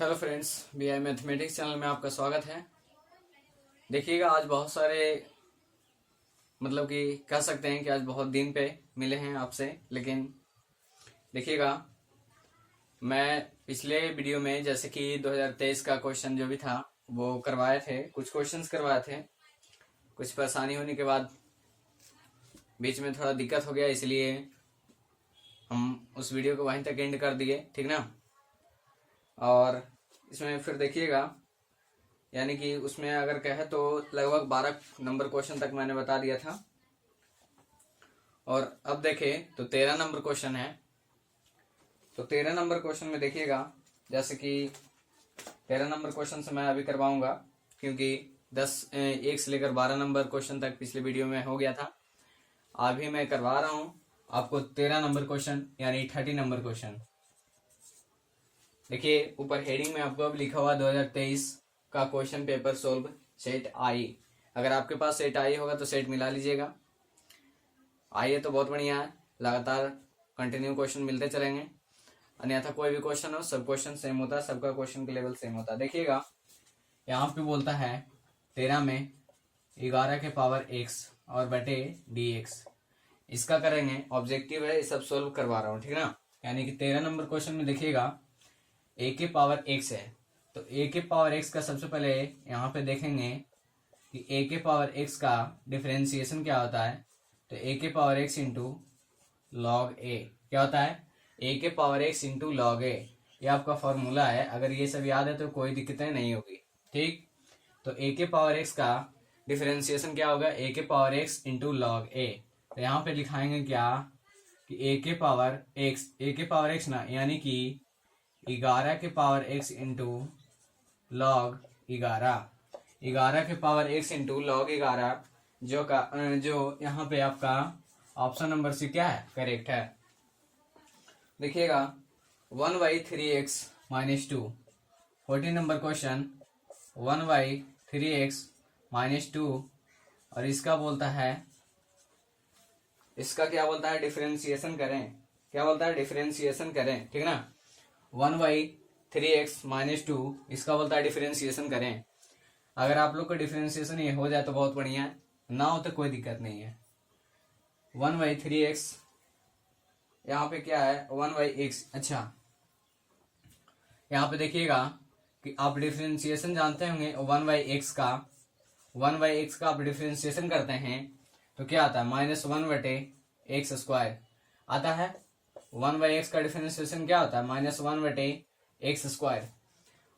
Hello friends, BI mathematics channel में आपका स्वागत है। देखिएगा, आज बहुत सारे मतलब कि कह सकते हैं कि आज बहुत दिन पे मिले हैं आपसे। लेकिन देखिएगा, मैं पिछले वीडियो में जैसे कि 2023 का क्वेश्चन जो भी था वो करवाए थे, कुछ क्वेश्चंस करवाए थे। कुछ परेशानी होने के बाद बीच में थोड़ा दिक्कत हो गया, इसलिए हम उस वीडियो को वहीं तक एंड कर दिए, ठीक ना। और इसमें फिर देखिएगा, यानी कि उसमें अगर कहे तो लगभग 12 नंबर क्वेश्चन तक मैंने बता दिया था। और अब देखें तो 13 नंबर क्वेश्चन है। तो 13 नंबर क्वेश्चन में देखिएगा, जैसे कि 13 नंबर क्वेश्चन से मैं अभी करवाऊंगा, क्योंकि 1 से लेकर 12 नंबर क्वेश्चन तक पिछले वीडियो में हो गया था। अभी मैं करवा रहा हूं आपको 13 नंबर क्वेश्चन, यानी 30 नंबर क्वेश्चन। देखिए, ऊपर हेडिंग में आपको अब लिखा हुआ 2023 का क्वेश्चन पेपर सोल्व सेट आई। अगर आपके पास सेट आई होगा तो सेट मिला लीजिएगा। आई है तो बहुत बढ़िया है, लगातार कंटिन्यू क्वेश्चन मिलते चलेंगे। अन्यथा कोई भी क्वेश्चन हो, सब क्वेश्चन सेम होता है, सबका क्वेश्चन का लेवल सेम होता है। देखिएगा, यहाँ पे बोलता है 13 में 11 के पावर x और बटे dx। इसका करेंगे, ऑब्जेक्टिव है, ये सब सोल्व करवा रहा हूँ, ठीक ना। यानी कि 13 नंबर क्वेश्चन में देखिएगा a के पावर x है, तो a के पावर x का सबसे पहले यहाँ पे देखेंगे कि a के पावर x का डिफरेंशिएशन क्या होता है। तो a के power x into log a क्या होता है, a के power x into log a। ये आपका फॉर्मूला है, अगर ये सब याद है तो कोई दिक्कतें नहीं होगी, ठीक। तो a के पावर x का डिफरेंशिएशन क्या होगा, a के power x into log a। तो यहाँ पे लिखाएंगे क्या कि a के पावर x ना, यानी कि 11 के पावर x इंटू लॉग 11 के पावर x इंटू लॉग 11, जो यहाँ पे आपका ऑप्शन नंबर सी क्या है, करेक्ट है। देखिएगा, 1/3x minus 2, 14 number question, 1/3x minus 2। और इसका बोलता है, इसका क्या बोलता है, डिफरेंशिएशन करें। क्या बोलता है, डिफरेंशिएशन करें, ठीक ना। 1/3x माइनस 2, इसका बोलता है डिफरेंशिएशन करें। अगर आप लोग का डिफरेंशिएशन ये हो जाए तो बहुत बढ़िया है, ना हो तो कोई दिक्कत नहीं है। 1/3x यहाँ पे क्या है, 1/x। अच्छा, यहाँ पे देखिएगा कि आप डिफरेंशिएशन जानते होंगे 1/x का। 1/x का आप डिफरेंशिएशन करते हैं तो क्या आता है, -1/x² आता है। 1/x का डिफरेंशिएशन क्या होता है, -1/x²।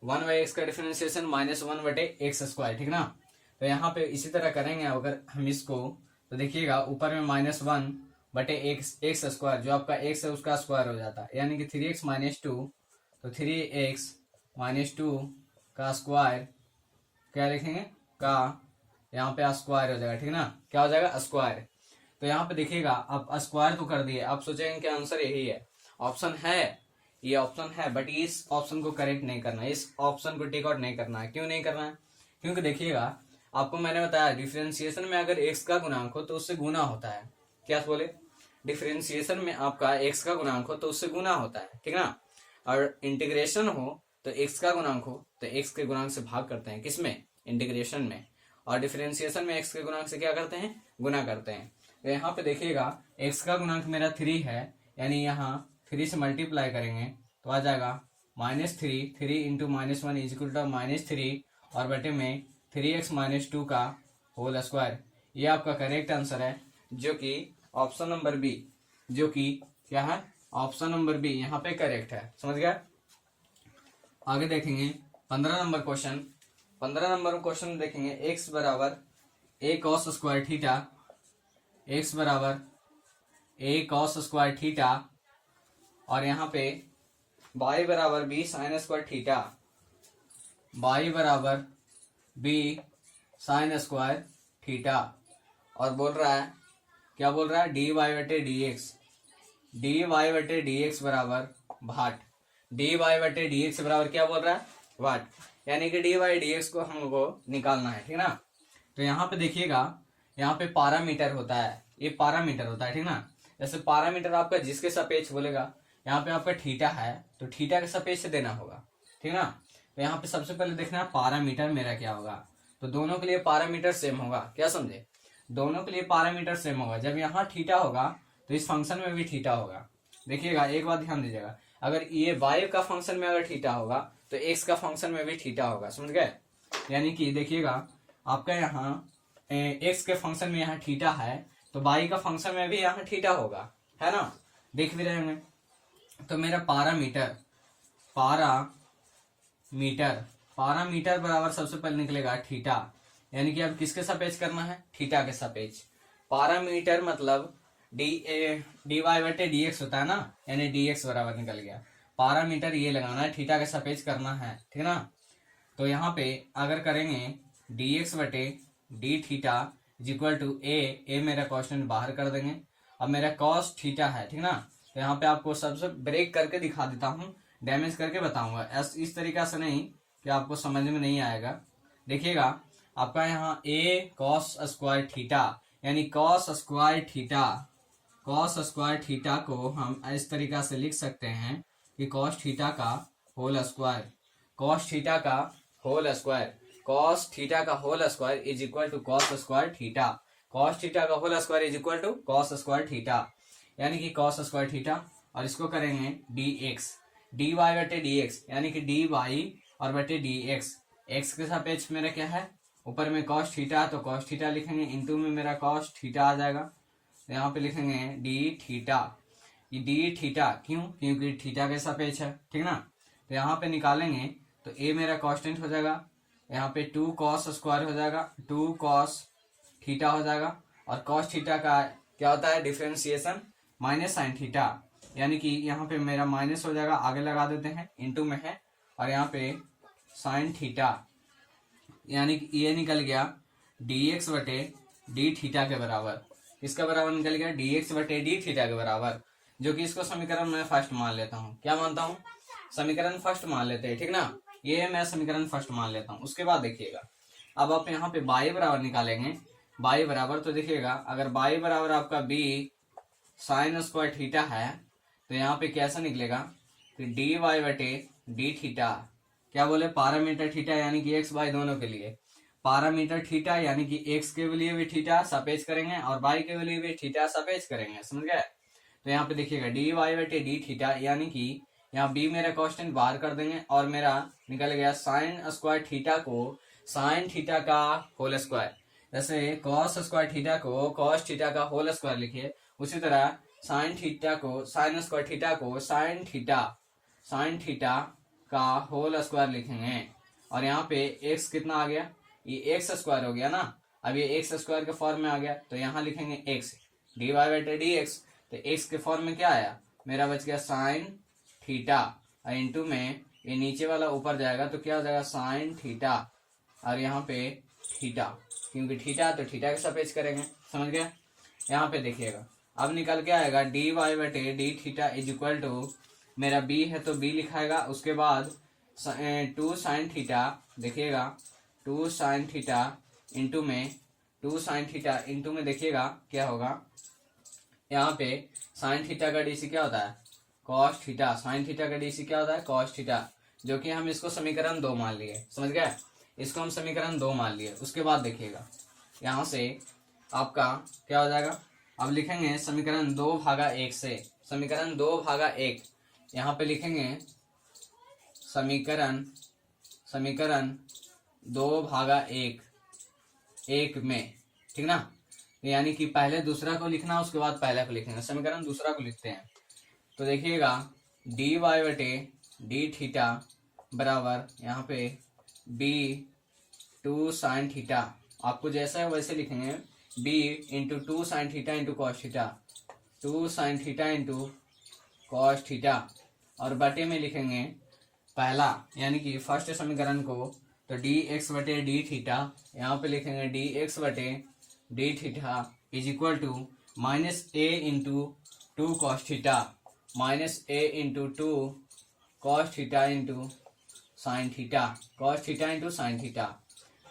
1/x का डिफरेंशिएशन -1/x², ठीक ना। तो यहाँ पे इसी तरह करेंगे अगर हम इसको, तो देखिएगा ऊपर में -1/x² जो आपका x है उसका स्क्वायर हो जाता है, यानी कि 3x माइनस 2। तो 3x माइनस 2 का स्क्वायर क्या लिखेंगे, का यहाँ पे स्क्वायर हो जाएगा, ठीक ना। क्या हो जाएगा, स्क्वायर। तो यहाँ पे देखिएगा आप स्क्वायर तो कर दिए, आप सोचेंगे कि आंसर यही है। ऑप्शन है, ये ऑप्शन है, बट इस ऑप्शन को करेक्ट नहीं करना है, इस ऑप्शन को टेक आउट नहीं करना है। क्यों नहीं करना है, क्योंकि देखिएगा आपको मैंने बताया डिफरेंशिएशन में अगर x का गुणांक हो तो उससे गुना होता है। क्या बोले, डिफरेंशिएशन में आपका x का गुणांक हो तो उससे गुना होता है, ठीक ना। और इंटीग्रेशन हो तो x का गुणांक हो तो x के गुणांक से भाग करते हैं, किसमें, इंटीग्रेशन में। और डिफरेंशिएशन में x के गुणांक से क्या करते हैं, गुना करते हैं। तो यहाँ पे देखिएगा x का गुणांक मेरा 3 है, यानी यहाँ 3 से मल्टीप्लाई करेंगे तो आ जाएगा -3, 3 इंटू -1 इज इक्वल टू -3 और बटे में 3x माइनस 2 का होल स्क्वायर। ये आपका करेक्ट आंसर है, जो कि ऑप्शन नंबर बी, जो कि क्या है, ऑप्शन नंबर बी यहाँ पे करेक्ट है। समझ गया। आगे देखेंगे 15 नंबर क्वेश्चन। 15 नंबर क्वेश्चन में देखेंगे x बराबर a cos square theta, x बराबर a cos स्क्वायर थीटा, और यहाँ पे y बराबर b sine square theta, y बराबर b साइन स्क्वायर थीटा। और बोल रहा है, क्या बोल रहा है, dy/dx बराबर भाट। dy/dx बराबर क्या बोल रहा है, वाट। यानी कि dy/dx को हमको निकालना है, ठीक ना। तो यहाँ पे देखिएगा, यहाँ पे पारामीटर होता है, ये पारामीटर होता है, ठीक ना। जैसे पारामीटर आपका जिसके सापेक्ष बोलेगा, यहाँ पे आपका थीटा है तो थीटा के सापेक्ष से देना होगा, ठीक ना। तो यहाँ पे सबसे पहले देखना है पैरामीटर मेरा क्या होगा। तो दोनों के लिए पैरामीटर सेम होगा, क्या समझे, दोनों के लिए पैरामीटर सेम होगा। जब यहाँ थीटा होगा तो इस फंक्शन में भी थीटा होगा। देखिएगा एक बात ध्यान दीजिएगा, अगर ये y का फंक्शन में अगर थीटा होगा तो x का फंक्शन में भी थीटा होगा, समझ गए। यानी कि देखिएगा आपका यहाँ x के फंक्शन में यहाँ थीटा है तो y का फंक्शन में भी यहाँ थीटा होगा, है ना, देख भी रहे होंगे। तो मेरा पारामीटर बराबर सबसे पहले निकलेगा थीटा, यानी कि अब किसके सापेक्ष करना है, थीटा के सापेक्ष। पारामीटर मतलब dy बटे dx होता है ना, यानी dx बराबर निकल गया। पारामीटर ये लगाना है, थीटा के सापेक्ष करना है, ठीक ना। तो यहाँ पे अगर करेंगे dx बटे d theta is equal to a मेरा कॉन्स्टेंट बाहर कर देंगे। अब मेरा कॉस थीटा है, ठीक ना। तो यहाँ पे आपको सबसे ब्रेक करके दिखा देता हूँ, डैमेज करके बताऊंगा, इस तरीका से नहीं कि आपको समझ में नहीं आएगा। देखिएगा आपका यहाँ ए कॉस स्क्वायर थीटा, यानी कॉस स्क्वायर थीटा को हम इस तरीका से लिख सकते हैं कि कॉस थीटा का whole square is equal to cos square theta, यानी कि कॉस स्क्वायर थीटा। और इसको करेंगे dy बटे dx, यानी कि dy और बटे dx। x के सापेक्ष मेरा क्या है, ऊपर में कॉस थीटा, तो कॉस थीटा लिखेंगे, इंटू में मेरा कॉस थीटा आ जाएगा। तो यहाँ पे लिखेंगे डी थीटा, ये डी थीटा क्यों, क्योंकि थीटा के सापेक्ष है, ठीक ना। तो यहाँ पे निकालेंगे तो a मेरा कांस्टेंट हो जाएगा, यहाँ पे 2 कॉस स्क्वायर हो जाएगा, 2 कॉस थीटा हो जाएगा। और कॉस थीटा का क्या होता है, डिफरेंशिएशन माइनस साइन थीटा, यानी कि यहाँ पे मेरा माइनस हो जाएगा, आगे लगा देते हैं, इंटू में है, और यहाँ पे साइन थीटा, यानी कि ये निकल गया dx बटे डी थीटा के बराबर। किसका बराबर निकल गया, dx बटे डी थीटा के बराबर, जो कि इसको समीकरण मैं फर्स्ट मान लेता हूँ। क्या मानता हूँ, समीकरण फर्स्ट मान लेते हैं, ठीक ना। ये मैं समीकरण फर्स्ट मान लेता हूँ। उसके बाद देखिएगा अब आप यहाँ पे y बराबर निकालेंगे, y बराबर, तो देखिएगा अगर y बराबर आपका b साइन स्क्वायर थीटा है तो यहाँ पे कैसा निकलेगा कि dy बटे डी थीटा, क्या बोले, पैरामीटर थीटा, यानी कि x y दोनों के लिए पैरामीटर थीटा, यानी कि x के लिए भी थीटा सापेक्ष करेंगे और y के लिए भी थीटा सापेक्ष करेंगे, समझ गए। तो यहाँ पे देखिएगा dy बटे डी थीटा, यानी कि यहाँ b मेरा कांस्टेंट बाहर कर देंगे और मेरा निकल गया साइन स्क्वायर थीटा को साइन थीटा का होल स्क्वायर। जैसे कॉस स्क्वायर थीटा को कॉस थीटा का होल स्क्वायर लिखिए, उसी तरह साइन थीटा को साइन स्क्वायर थीटा को साइन थीटा का होल स्क्वायर लिखेंगे। और यहाँ पे x कितना आ गया, ये एक्स स्क्वायर हो गया ना, अब ये एक्स स्क्वायर के फॉर्म में आ गया, तो यहाँ लिखेंगे x dy बटे dx। तो x के फॉर्म में क्या आया, मेरा बच गया साइन थीटा, और इंटू में ये नीचे वाला ऊपर जाएगा तो क्या हो जाएगा साइन थीटा, और यहाँ पे थीटा, क्योंकि थीटा तो थीटा के सापेक्ष करेंगे, समझ गया। यहाँ पे देखिएगा अब निकल के आएगा dy बटे d theta is equal to, मेरा b है तो b लिखाएगा, उसके बाद 2 साइन थीटा, देखिएगा 2 साइन थीटा इंटू में 2 साइन थीटा इंटू में देखिएगा क्या होगा, यहाँ पे साइन थीटा का डीसी क्या होता है, कॉस थीटा, साइन थीटा का डीसी क्या होता है, कॉस थीटा, जो कि हम इसको समीकरण 2 मान लिए, समझ गए, इसको हम समीकरण 2 मान लिए। उसके बाद देखिएगा यहाँ से आपका क्या हो जाएगा, अब लिखेंगे समीकरण 2/1 से, समीकरण 2/1 यहाँ पे लिखेंगे समीकरण 2/1 में, ठीक ना। यानी कि पहले दूसरा को लिखना, उसके बाद पहला को लिखेंगे, समीकरण दूसरा को लिखते हैं। तो देखिएगा dy बटे डी थीटा बराबर यहाँ पे b 2 साइन थीटा, आपको जैसा है वैसे लिखेंगे, b into 2 sine theta into cos theta, 2 sine theta into cos theta, और बटे में लिखेंगे पहला, यानी कि फर्स्ट समीकरण को, तो dx बटे डी थीटा, यहाँ पे लिखेंगे dx बटे d theta is equal to minus a into 2 cos theta, minus a into 2 cos theta into sine theta, cos theta into sine theta.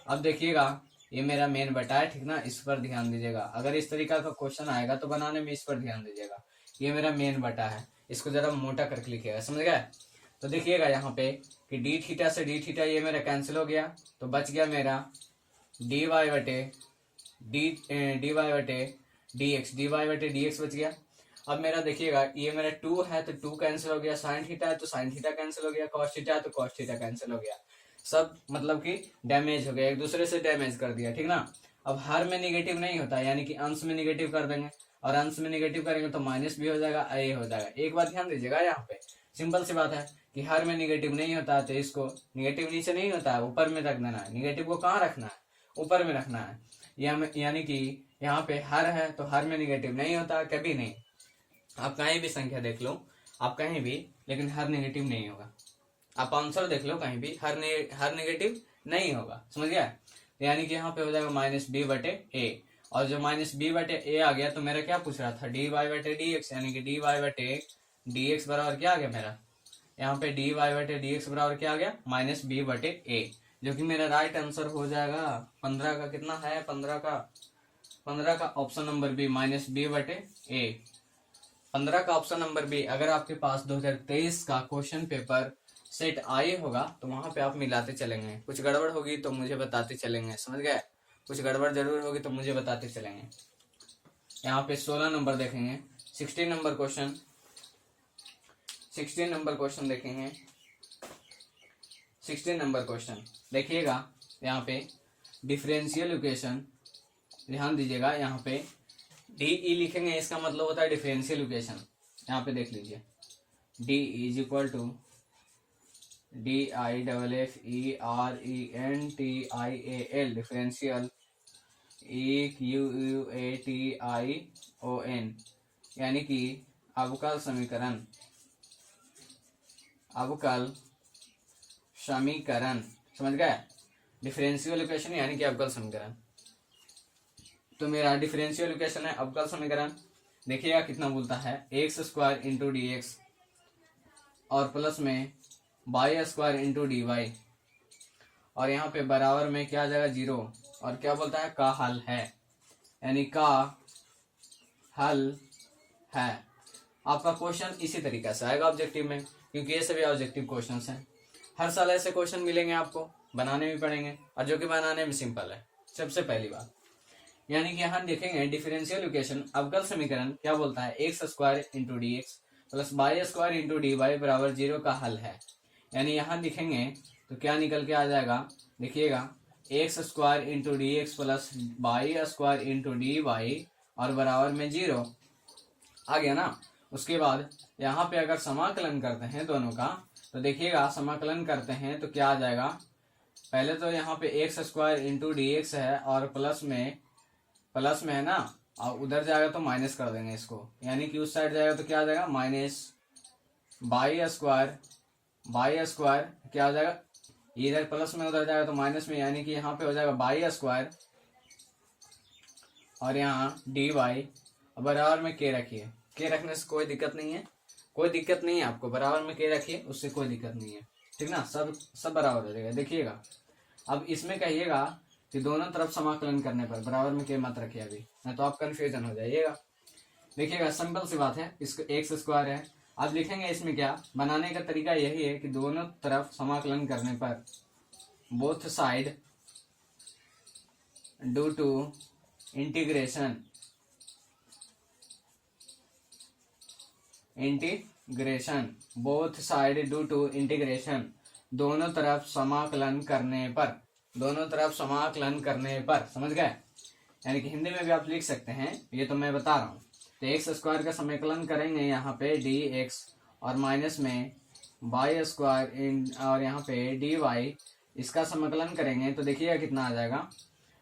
अब देखिएगा ये मेरा मेन बटा है, ठीक ना, इस पर ध्यान दीजिएगा, अगर इस तरीका का क्वेश्चन आएगा तो बनाने में इस पर ध्यान दीजिएगा, ये मेरा मेन बटा है, इसको जरा मोटा करके लिखिएगा, समझ गए। तो देखिएगा यहाँ पे कि डी थीटा से डी थीटा ये मेरा कैंसिल हो गया, तो बच गया मेरा डी वाई बटे डी वाई बटे डी एक्स बच गया। अब मेरा देखिएगा ये मेरा 2 है तो 2 कैंसिल हो गया, साइन थीटा है तो साइन थीटा कैंसिल हो गया, कॉस थीटा है तो कॉस थीटा कैंसिल हो गया, सब मतलब कि डैमेज हो गया, एक दूसरे से डैमेज कर दिया, ठीक ना। अब हर में निगेटिव नहीं होता, यानी कि अंश में निगेटिव कर देंगे, और अंश में निगेटिव करेंगे तो माइनस भी हो जाएगा, ए हो जाएगा। एक बात ध्यान दीजिएगा, यहाँ पे सिंपल सी बात है कि हर में निगेटिव नहीं होता है, तो इसको निगेटिव नीचे नहीं होता है, ऊपर में रख देना है। निगेटिव को कहाँ रखना है? ऊपर में रखना है। यानी कि यहाँ पे हर है तो हर में निगेटिव नहीं होता, कभी नहीं। आप कहीं भी संख्या देख लो, आप कहीं भी, लेकिन हर नेगेटिव नहीं होगा। आप आंसर देख लो कहीं भी, हर नेगेटिव नहीं होगा, समझ गया। यानी कि यहाँ पे हो जाएगा माइनस बी बटे ए, और जो माइनस बी बटे ए आ गया तो मेरा क्या पूछ रहा था? डी वाई बटे डी एक्स, यानी कि डी वाई बटे डी एक्स बराबर क्या आ गया मेरा? यहाँ पे डी वाई बटे डी एक्स बराबर क्या आ गया? माइनस बी बटे ए, जो कि मेरा राइट आंसर हो जाएगा 15 का। कितना है? 15 का option number B, minus B बटे ए। 15 का ऑप्शन नंबर बी। अगर आपके पास 2023 का क्वेश्चन पेपर सेट आए होगा तो वहां पे आप मिलाते चलेंगे, कुछ गड़बड़ होगी तो मुझे बताते चलेंगे, समझ गए। कुछ गड़बड़ जरूर होगी तो मुझे बताते चलेंगे। यहाँ पे 16 नंबर देखेंगे, 16 नंबर क्वेश्चन, 16 नंबर क्वेश्चन देखेंगे। 16 नंबर क्वेश्चन देखिएगा, यहाँ पे डिफरेंशियल इक्वेशन, ध्यान दीजिएगा। यहाँ पे DE लिखेंगे, इसका मतलब होता है डिफरेंशियल इक्वेशन। यहाँ पे देख लीजिए, D is equal to DIFFERENTIAL, differential EQUATION, यानी कि अवकल समीकरण, अवकल समीकरण, समझ गए। डिफरेंशियल इक्वेशन यानी कि अवकल समीकरण। तो मेरा डिफरेंशियल इक्वेशन है अवकल समीकरण। देखिएगा कितना बोलता है, x square into d x और प्लस में y square into d y, और यहाँ पे बराबर में क्या आ जाएगा? 0, और क्या बोलता है? का हल है, यानी का हल है। आपका क्वेश्चन इसी तरीके से आएगा ऑब्जेक्टिव में, क्योंकि ये सभी ऑब्जेक्टिव क्वेश्चंस हैं। हर साल ऐसे क्वेश्चन मिलेंगे आपको, बनाने भी पड़ेंगे, और जो कि बनाने में सिंपल है। सबसे पहली बात, यानी कि यहाँ देखेंगे डिफरेंशियल इक्वेशन अवकल समीकरण क्या बोलता है? X square into d x plus y square into d y बराबर 0 का हल है। यानी यहाँ दिखेंगे तो क्या निकल के आ जाएगा? देखिएगा, x square into d x plus y square into d y और बराबर में 0 आ गया ना। उसके बाद यहाँ पे अगर समाकलन करते हैं दोनों का, तो देखिएगा समाकलन करते हैं तो क्या आ जाएगा? पहले तो यहाँ पे x square into d x है और प्लस में है ना, और उधर जाएगा तो माइनस कर देंगे इसको, यानी कि उस साइड जाएगा तो क्या आ जाएगा? माइनस वाई स्क्वायर क्या आ जाएगा? इधर प्लस में उधर जाएगा तो माइनस में, यानी कि यहाँ पे हो जाएगा वाई स्क्वायर और यहाँ डी वाई, बराबर में के रखिए। के रखने से कोई दिक्कत नहीं है, कोई दिक्कत नहीं है आपको, बराबर में के रखिए, उससे कोई दिक्कत नहीं है, ठीक ना। सब बराबर हो जाएगा। देखिएगा अब इसमें कहिएगा कि दोनों तरफ समाकलन करने पर बराबर में के मत रखिए अभी, नहीं तो आप कंफ्यूजन हो जाइएगा। देखिएगा सिंपल सी बात है, इसको एक्स स्क्वायर है। अब लिखेंगे इसमें क्या, बनाने का तरीका यही है कि दोनों तरफ समाकलन करने पर both side due to integration both side due to integration, दोनों तरफ समाकलन करने पर, समझ गए। यानी कि हिंदी में भी आप लिख सकते हैं, ये तो मैं बता रहा हूँ। तो एक्स स्क्वायर का समाकलन करेंगे यहाँ पे डी एक्स और माइनस में वाई स्क्वायर और यहाँ पे डी वाई, इसका समाकलन करेंगे तो देखिएगा कितना आ जाएगा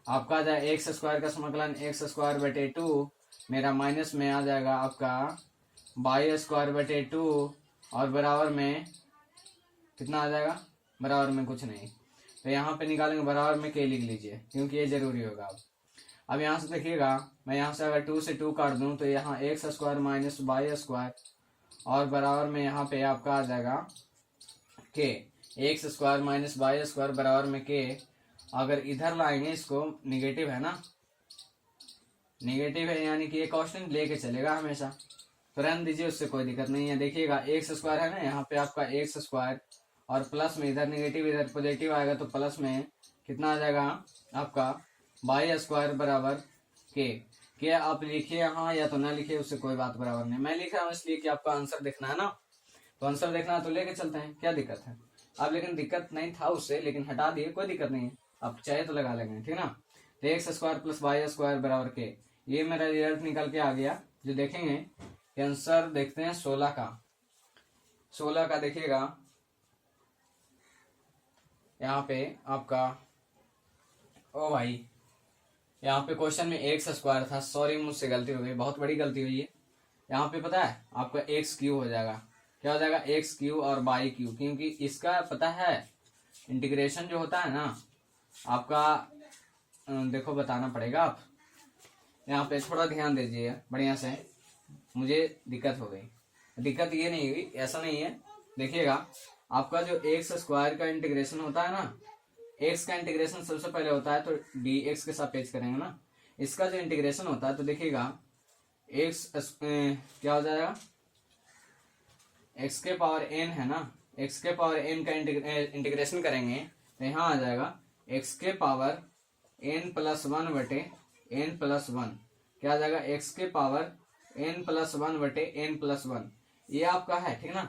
आपका। आ जाएगा एक्स स्क्वायर का समाकलन एक्स स्क्वायर बटे 2, मेरा माइनस में आ जाएगा आपका वाई स्क्वायर बटे 2 और बराबर में कितना आ जाएगा? बराबर में कुछ नहीं, तो यहाँ पे निकालेंगे बराबर में के लिख लीजिए, क्योंकि ये जरूरी होगा। अब यहाँ से देखिएगा, मैं यहाँ से अगर 2 से 2 काट दूं तो यहाँ x square minus y square और बराबर में यहाँ पे आपका आ जाएगा k, x square minus y square बराबर में के। अगर इधर लाएंगे इसको, निगेटिव है ना, निगेटिव है, यानी कि ये कांस्टेंट लेके चलेगा हमेशा, तो रहने दीजिए, उससे कोई दिक्कत नहीं है। देखिएगा एक्स स्क्वायर है ना, यहाँ पे आपका एक्स स्क्वायर और प्लस में इधर नेगेटिव इधर पॉजिटिव आएगा तो प्लस में कितना आ जाएगा आपका वाई स्क्वायर बराबर के आप लिखिए यहाँ या तो ना लिखिए, उससे कोई बात बराबर नहीं। मैं लिख रहा हूँ इसलिए कि आपका आंसर देखना है ना, तो आंसर देखना है तो लेके चलते हैं, क्या दिक्कत है। अब लेकिन दिक्कत नहीं था उससे, लेकिन हटा दिए, कोई दिक्कत नहीं है, आप चाहे तो लगा लेंगे, ठीक ना। तो x square plus y square बराबर के, ये मेरा रिजल्ट निकल के आ गया। जो देखेंगे आंसर देखते हैं 16 का। 16 का देखिएगा यहाँ पे आपका, ओ भाई यहाँ पे क्वेश्चन में एक्स स्क्वायर था, सॉरी मुझसे गलती हो गई, बहुत बड़ी गलती हुई है। यहाँ पे पता है आपका एक्स क्यू हो जाएगा, क्या हो जाएगा एक्स क्यू और बाई क्यू, क्योंकि इसका पता है इंटीग्रेशन जो होता है ना आपका, देखो बताना पड़ेगा। आप यहाँ पे थोड़ा ध्यान दीजिए बढ़िया से, मुझे दिक्कत हो गई। दिक्कत ये नहीं हुई, ऐसा नहीं है। देखिएगा आपका जो एक्स स्क्वायर का इंटीग्रेशन होता है ना, एक्स का इंटीग्रेशन सबसे पहले होता है तो डी एक्स के सापेक्ष करेंगे ना। इसका जो इंटीग्रेशन होता है तो देखिएगा एक्स क्या हो जाएगा, एक्स के पावर एन है ना, एक्स के पावर एन का इंटीग्रेशन करेंगे तो यहाँ आ जाएगा एक्स के पावर एन प्लस वन बटे एन प्लस वन, क्या आ जाएगा एक्स के पावर एन प्लस वन बटे एन प्लस वन, ये आपका है, ठीक ना।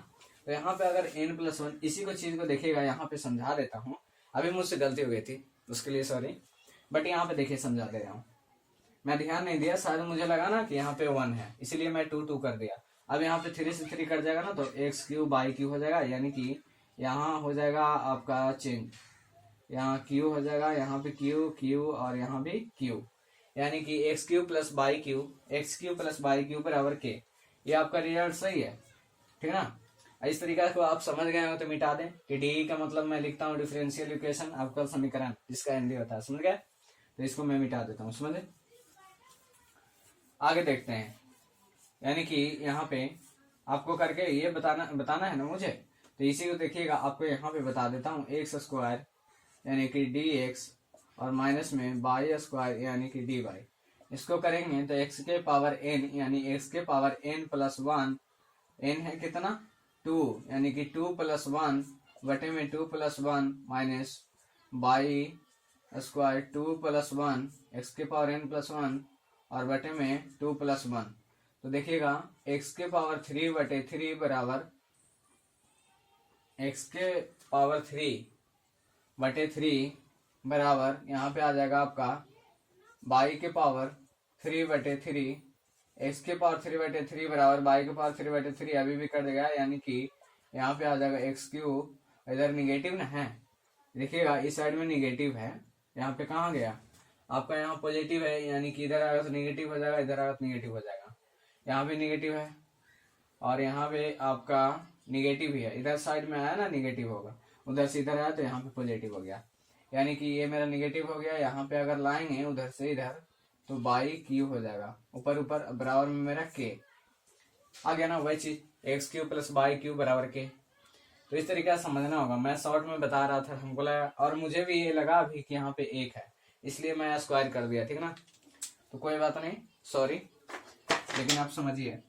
तो यहाँ पे अगर एन प्लस वन, इसी को चीज को देखिएगा, यहाँ पे समझा देता हूँ, अभी मुझसे गलती हो गई थी उसके लिए सॉरी, बट यहाँ पे देखिए समझा दे रहा हूँ। मैं ध्यान नहीं दिया, शायद मुझे लगा ना कि यहाँ पे 1 है, इसीलिए मैं 2 2 कर दिया। अब यहाँ पे 3 से 3 कट जाएगा ना, तो एक्स क्यू बाई क्यू हो जाएगा, यानी कि यहाँ हो जाएगा आपका चेंज, यहाँ क्यू हो जाएगा, यहाँ पे क्यू क्यू और यहाँ भी क्यू, यानी कि x Q plus by Q, x Q plus by Q बराबर के। ये आपका रिजल्ट सही है, ठीक ना। इस तरीका को आप समझ गए हो तो मिटा दें कि डी का मतलब मैं लिखता हूँ डिफरेंशियल इक्वेशन, अवकल समीकरण जिसका हिंदी होता है, समझ गए। तो इसको मैं मिटा देता हूँ, समझे। आगे देखते हैं, यानी कि यहाँ पे आपको करके ये बताना है ना मुझे, तो इसी को देखिएगा, आपको यहाँ पे बता देता हूँ एक्स स्क्वायर यानी कि डी एक्स और माइनस में वाई स्क्वायर यानी कि डी वाई, इसको करेंगे तो एक्स के पावर एन यानी एक्स के power n plus one, n है कितना 2 यानी कि 2 प्लस 1 बटे में 2 plus 1 minus by square 2 plus 1 x के पावर एन प्लस 1 और बटे में 2 प्लस 1। तो देखिएगा एक्स के पावर 3 बटे 3 बराबर एक्स के पावर 3 बटे 3 बराबर यहाँ पे आ जाएगा आपका बाई के पावर 3 बटे 3, एक्स के पावर 3 बटे 3 बराबर बाई के पावर 3 बटे 3, अभी भी कर देगा, यानी कि यहाँ पे आ जाएगा एक्स क्यू, इधर निगेटिव ना है, देखिएगा इस साइड में निगेटिव है, यहाँ पे कहाँ गया आपका, यहाँ पॉजिटिव है, यानी कि इधर आएगा तो निगेटिव हो जाएगा, इधर आएगा तो निगेटिव हो जाएगा, यहाँ पे निगेटिव है और यहाँ पे आपका निगेटिव ही है, इधर साइड में आया ना निगेटिव होगा, उधर से इधर आया तो यहाँ पे पॉजिटिव हो गया, यानी कि ये मेरा निगेटिव हो गया। यहाँ पे अगर लाएंगे उधर से इधर तो बाई क्यू हो जाएगा, ऊपर ऊपर बराबर में मेरा के आ गया ना, वही चीज x Q plus by Q बराबर के। तो इस तरीके से समझना होगा, मैं शॉर्ट में बता रहा था, हमको लगा और मुझे भी ये लगा अभी कि यहाँ पे 1 है, इसलिए मैं स्क्वायर कर दिया, ठीक ना। तो कोई बात नहीं, सॉरी, लेकिन आप समझिए।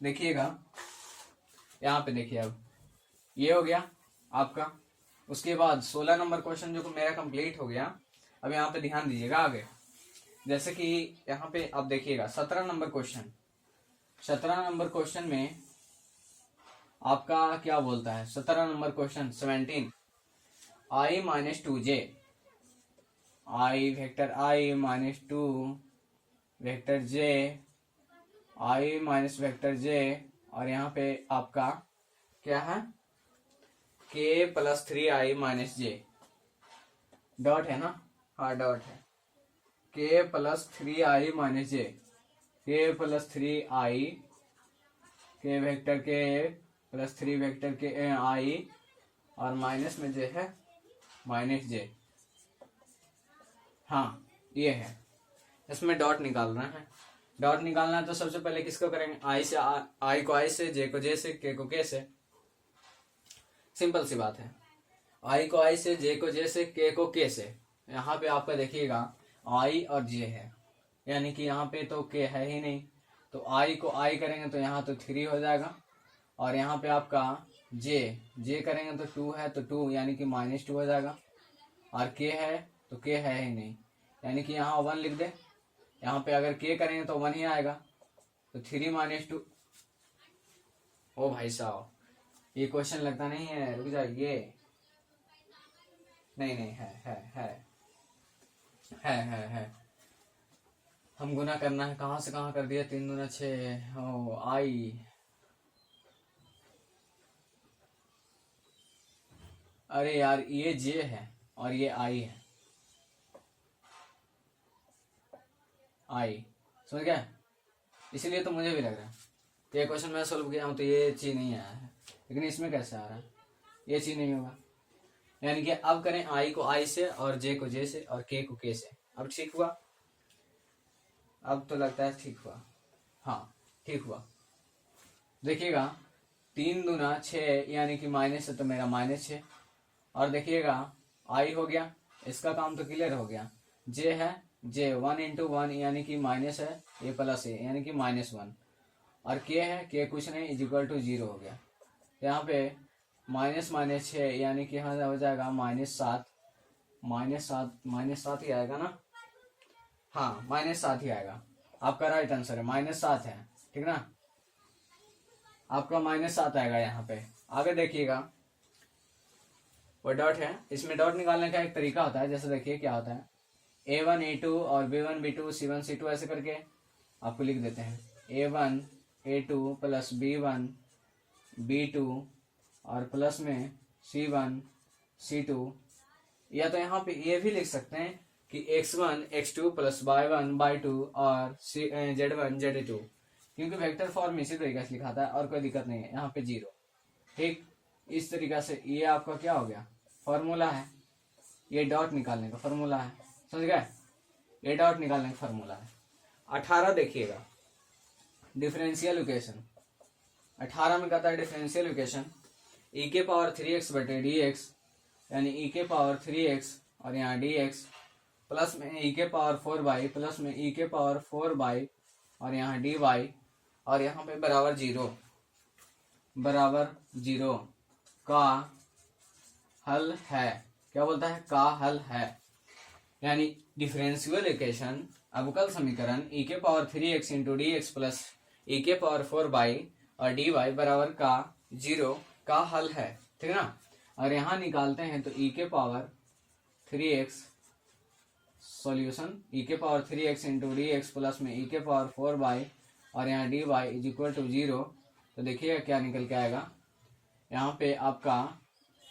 देखिएगा यहाँ पे देखिए, अब ये हो गया आपका, उसके बाद 16 नंबर क्वेश्चन जो मेरा कंप्लीट हो गया। अब यहाँ पे ध्यान दीजिएगा आगे, जैसे कि यहाँ पे अब देखिएगा 17 नंबर क्वेश्चन, 17 नंबर क्वेश्चन में आपका क्या बोलता है, 17 नंबर क्वेश्चन 17 आई माइनस 2j, आई वेक्टर आई माइनस 2 वेक्टर j, आई माइनस वेक्टर j, और यहाँ पे आपका क्या है k plus 3i minus j, dot है ना, हाँ डॉट है, k plus 3i minus j, k plus 3i, k vector k plus 3 vector के i और माइनस में j है माइनस j, हाँ ये है, इसमें डॉट निकालना है। डॉट निकालना है तो सबसे पहले किसको करेंगे, i से i को i से, j को j से, k को k से, सिंपल सी बात है। i को i से, j को j से, k को k से। यहाँ पे आपका देखिएगा i और j है, यानी कि यहाँ पे तो k है ही नहीं, तो आई को आई करेंगे तो यहाँ तो 3 हो जाएगा, और यहाँ पे आपका जे करेंगे तो 2 है तो 2 यानी कि -2 हो जाएगा, और के है तो के है ही नहीं, यानी कि यहाँ 1 लिख दे। यहाँ पे अगर के करेंगे तो 1 ही आएगा, तो 3 - 2। ओ भाई साहब, ये क्वेश्चन लगता नहीं है, रुक जाइए। नहीं नहीं, है। हम गुना करना है, कहाँ से कहाँ कर दिया, 3 दूना 6। ओ आई, अरे यार ये जे है और ये आई है, आई, समझ गया? इसीलिए तो मुझे भी लग रहा है ये क्वेश्चन मैं सोल्व किया हूँ तो ये चीज नहीं आया है, लेकिन इसमें कैसे आ रहा है, ये चीज नहीं होगा। यानी कि अब करें आई को आई से और जे को जे से और के को के से। अब ठीक हुआ? अब तो लगता है ठीक हुआ। हाँ ठीक हुआ। देखिएगा 3 दूना 6 यानी कि माइनस है तो मेरा -6, और देखिएगा आई हो गया, इसका काम तो क्लियर हो गया। जे है, जे 1 × 1 यानी कि माइनस है, ये प्लस है यानी कि -1, और के है, के कुछ नहीं, इक्वल टू 0 हो गया। यहाँ पे -6 यानी कि यहाँ हो जाएगा -7, -7 ही आएगा ना? हाँ -7 ही आएगा, आपका राइट आंसर है, -7 है, ठीक ना? आपका -7 आएगा। यहाँ पे आगे देखिएगा वो डॉट है, इसमें डॉट निकालने का एक तरीका होता है, जैसे देखिए क्या होता है, A1 A2 और B1 B2 C1 C2 ऐसे करके आपको लिख देते हैं, A1 A2 plus B1 B2 और प्लस में C1 C2, या तो यहाँ पे ये भी लिख सकते हैं कि X1 X2 plus Y1 Y2 और Z1 Z2, क्योंकि वेक्टर फॉर्म इसी तरीके से लिखा था और कोई दिक्कत नहीं है। यहाँ पे 0, ठीक, इस तरीका से ये आपका क्या हो गया, फॉर्मूला है, ये डॉट निकालने का फॉर्मूला है, समझ गए? ये डॉट निकालने का फॉर्मूला है। 18 देखिएगा, डिफरेंशियल इक्वेशन 18 में कहता है डिफरेंशियल इक्वेशन e के पावर 3x बटे dx, यानी e के पावर 3x और यहाँ dx प्लस में e के पावर 4y प्लस में e के पावर 4y और यहाँ dy, और यहाँ पे बराबर 0 का हल है। क्या बोलता है? का हल है, यानी डिफरेंशियल इक्वेशन अवकल समीकरण e के power 3x × dx plus e के पावर 4y और dy बराबर का 0 का हल है, ठीक है ना? और यहाँ निकालते हैं तो e के पावर 3x सॉल्यूशन e के पावर 3x × dx प्लस में e के पावर 4y और यहाँ dy इज इक्वल टू 0, तो देखिएगा क्या निकल के आएगा। यहाँ पे आपका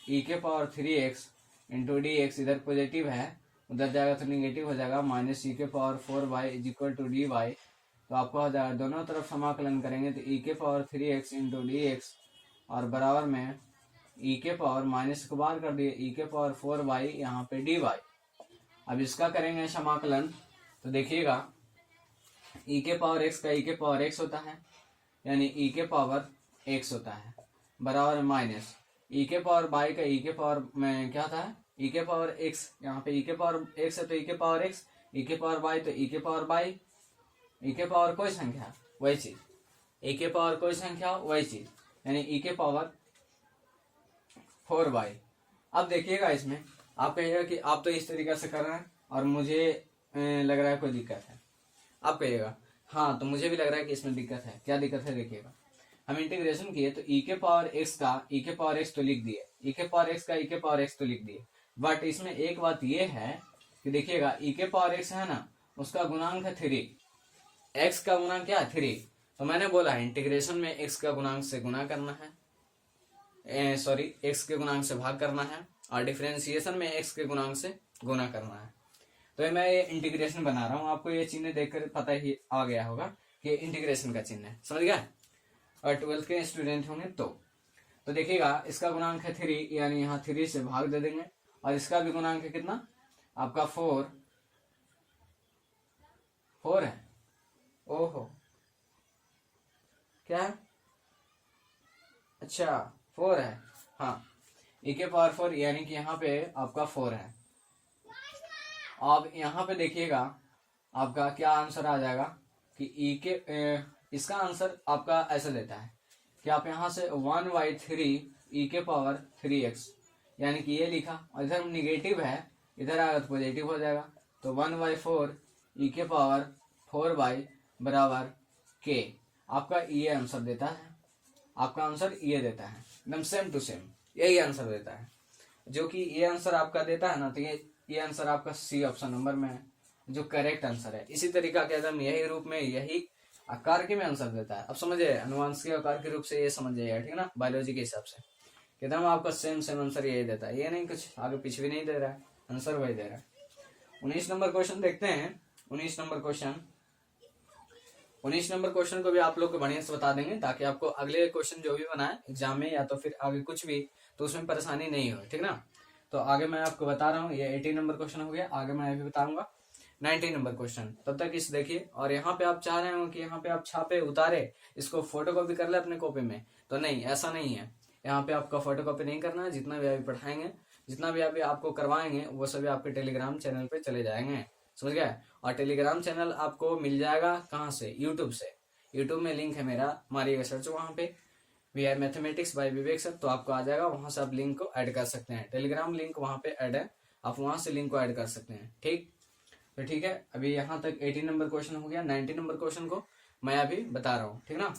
e के पावर 3x × dx इधर पॉजिटिव है, उधर जाएगा तो निगेटिव हो जाएगा, -e के power 4y is equal to dy, तो आपका हो जाएगा, दोनों तरफ समाकलन करेंगे तो e के पावर 3x × dx और बराबर में e के पावर माइनस को बाहर कर दिए e के पावर 4y यहाँ पे dy। अब इसका करेंगे समाकलन तो देखिएगा e के पावर x का e के पावर x होता है, यानी e के पावर x होता है, बराबर माइनस e के पावर y का e के पावर में क्या था, e के पावर x, यहाँ पे e के पावर x है तो e के पावर x, e के पावर y तो e के पावर y, e के पावर कोई संख्या वही चीज, e के पावर कोई संख्या वही चीज, यानी e के पावर 4y। अब देखिएगा इसमें आप कहिएगा कि आप तो इस तरीके से कर रहे हैं और मुझे लग रहा है कोई दिक्कत है। आप कहिएगा हाँ तो मुझे भी लग रहा है कि इसमें दिक्कत है। क्या दिक्कत है? देखिएगा हम इंटीग्रेशन किए तो e के पावर x का e के पावर x तो लिख दिए, e के पावर x का e के पावर x तो लिख दिए, बट इसमें एक बात ये है कि देखिएगा e के पावर x है ना, उसका गुणांक है 3, x का गुणांक क्या है 3, तो मैंने बोला है इंटीग्रेशन में x का गुणांक से गुना करना है, सॉरी x के गुणांक से भाग करना है, और डिफरेंशिएशन में x के गुणांक से गुना करना है। तो मैं ये इंटीग्रेशन बना रहा हूँ, आपको ये चिन्ह देखकर पता ही आ गया होगा कि इंटीग्रेशन का चिन्ह है, समझ गया? और 12th के स्टूडेंट होंगे तो देखिएगा इसका गुणांक है 3, यानी यहाँ 3 से भाग दे देंगे, और इसका भी गुणांक है कितना आपका 4 है। ओहो क्या है? अच्छा 4 है, हाँ e के पावर 4 यानी कि यहाँ पे आपका 4 है। अब यहाँ पे देखिएगा आपका क्या आंसर आ जाएगा कि इसका आंसर आपका ऐसा देता है कि आप यहाँ से 1/3 e के पावर 3x, यानी कि ये लिखा और इधर निगेटिव है, इधर आएगा तो पॉजिटिव हो जाएगा, तो 1/4 e के पावर 4 बराबर k। आपका ये आंसर देता है, आपका आंसर ये देता है, एकदम सेम टू सेम यही आंसर देता है। जो कि ये आंसर आपका देता है ना, तो ये आंसर आपका सी ऑप्शन नंबर में है जो करेक्ट आंसर है। इसी तरीका के एकदम यही रूप में, यही आकार के में आंसर देता है। अब समझिए अनुवांशिक आकार के रूप से ये समझ जाइए, ठीक है ना, बायोलॉजी के हिसाब से एकदम आपका सेम सेम आंसर यही देता है, ये नहीं कुछ आगे पीछे भी नहीं दे रहा है, आंसर वही दे रहा है। 19 नंबर क्वेश्चन देखते हैं। 19 नंबर क्वेश्चन को भी आप लोग को बढ़िया से बता देंगे ताकि आपको अगले क्वेश्चन जो भी बनाए एग्जाम में या तो फिर आगे कुछ भी, तो उसमें परेशानी नहीं हो, ठीक ना। तो आगे मैं आपको बता रहा हूँ, ये 18 नंबर क्वेश्चन हो गया, आगे मैं अभी बताऊंगा 19 नंबर क्वेश्चन। तब तक इस देखिए, और यहाँ पे आप चाह रहे हो कि यहाँ पे आप छापे उतारे, इसको फोटो कॉपी कर ले अपने कॉपी में, तो नहीं, ऐसा नहीं है। यहाँ पे आपका फोटो कॉपी नहीं करना है। जितना भी अभी पढ़ाएंगे, जितना भी अभी आपको करवाएंगे, वो सभी आपके टेलीग्राम चैनल पे चले जाएंगे, समझ गए। और टेलीग्राम चैनल आपको मिल जाएगा कहाँ से, यूट्यूब से। यूट्यूब में लिंक है मेरा, मारिएगा सर्च वहाँ पे we are mathematics by Vivek sir, तो आपको आ जाएगा, वहां से आप लिंक को ऐड कर सकते हैं। टेलीग्राम लिंक वहां पे ऐड है, आप वहां से लिंक को ऐड कर सकते हैं, ठीक। तो ठीक है, अभी यहाँ तक 18 नंबर क्वेश्चन हो गया। 19 नंबर क्वेश्चन को मैं अभी बता रहा हूँ, ठीक ना।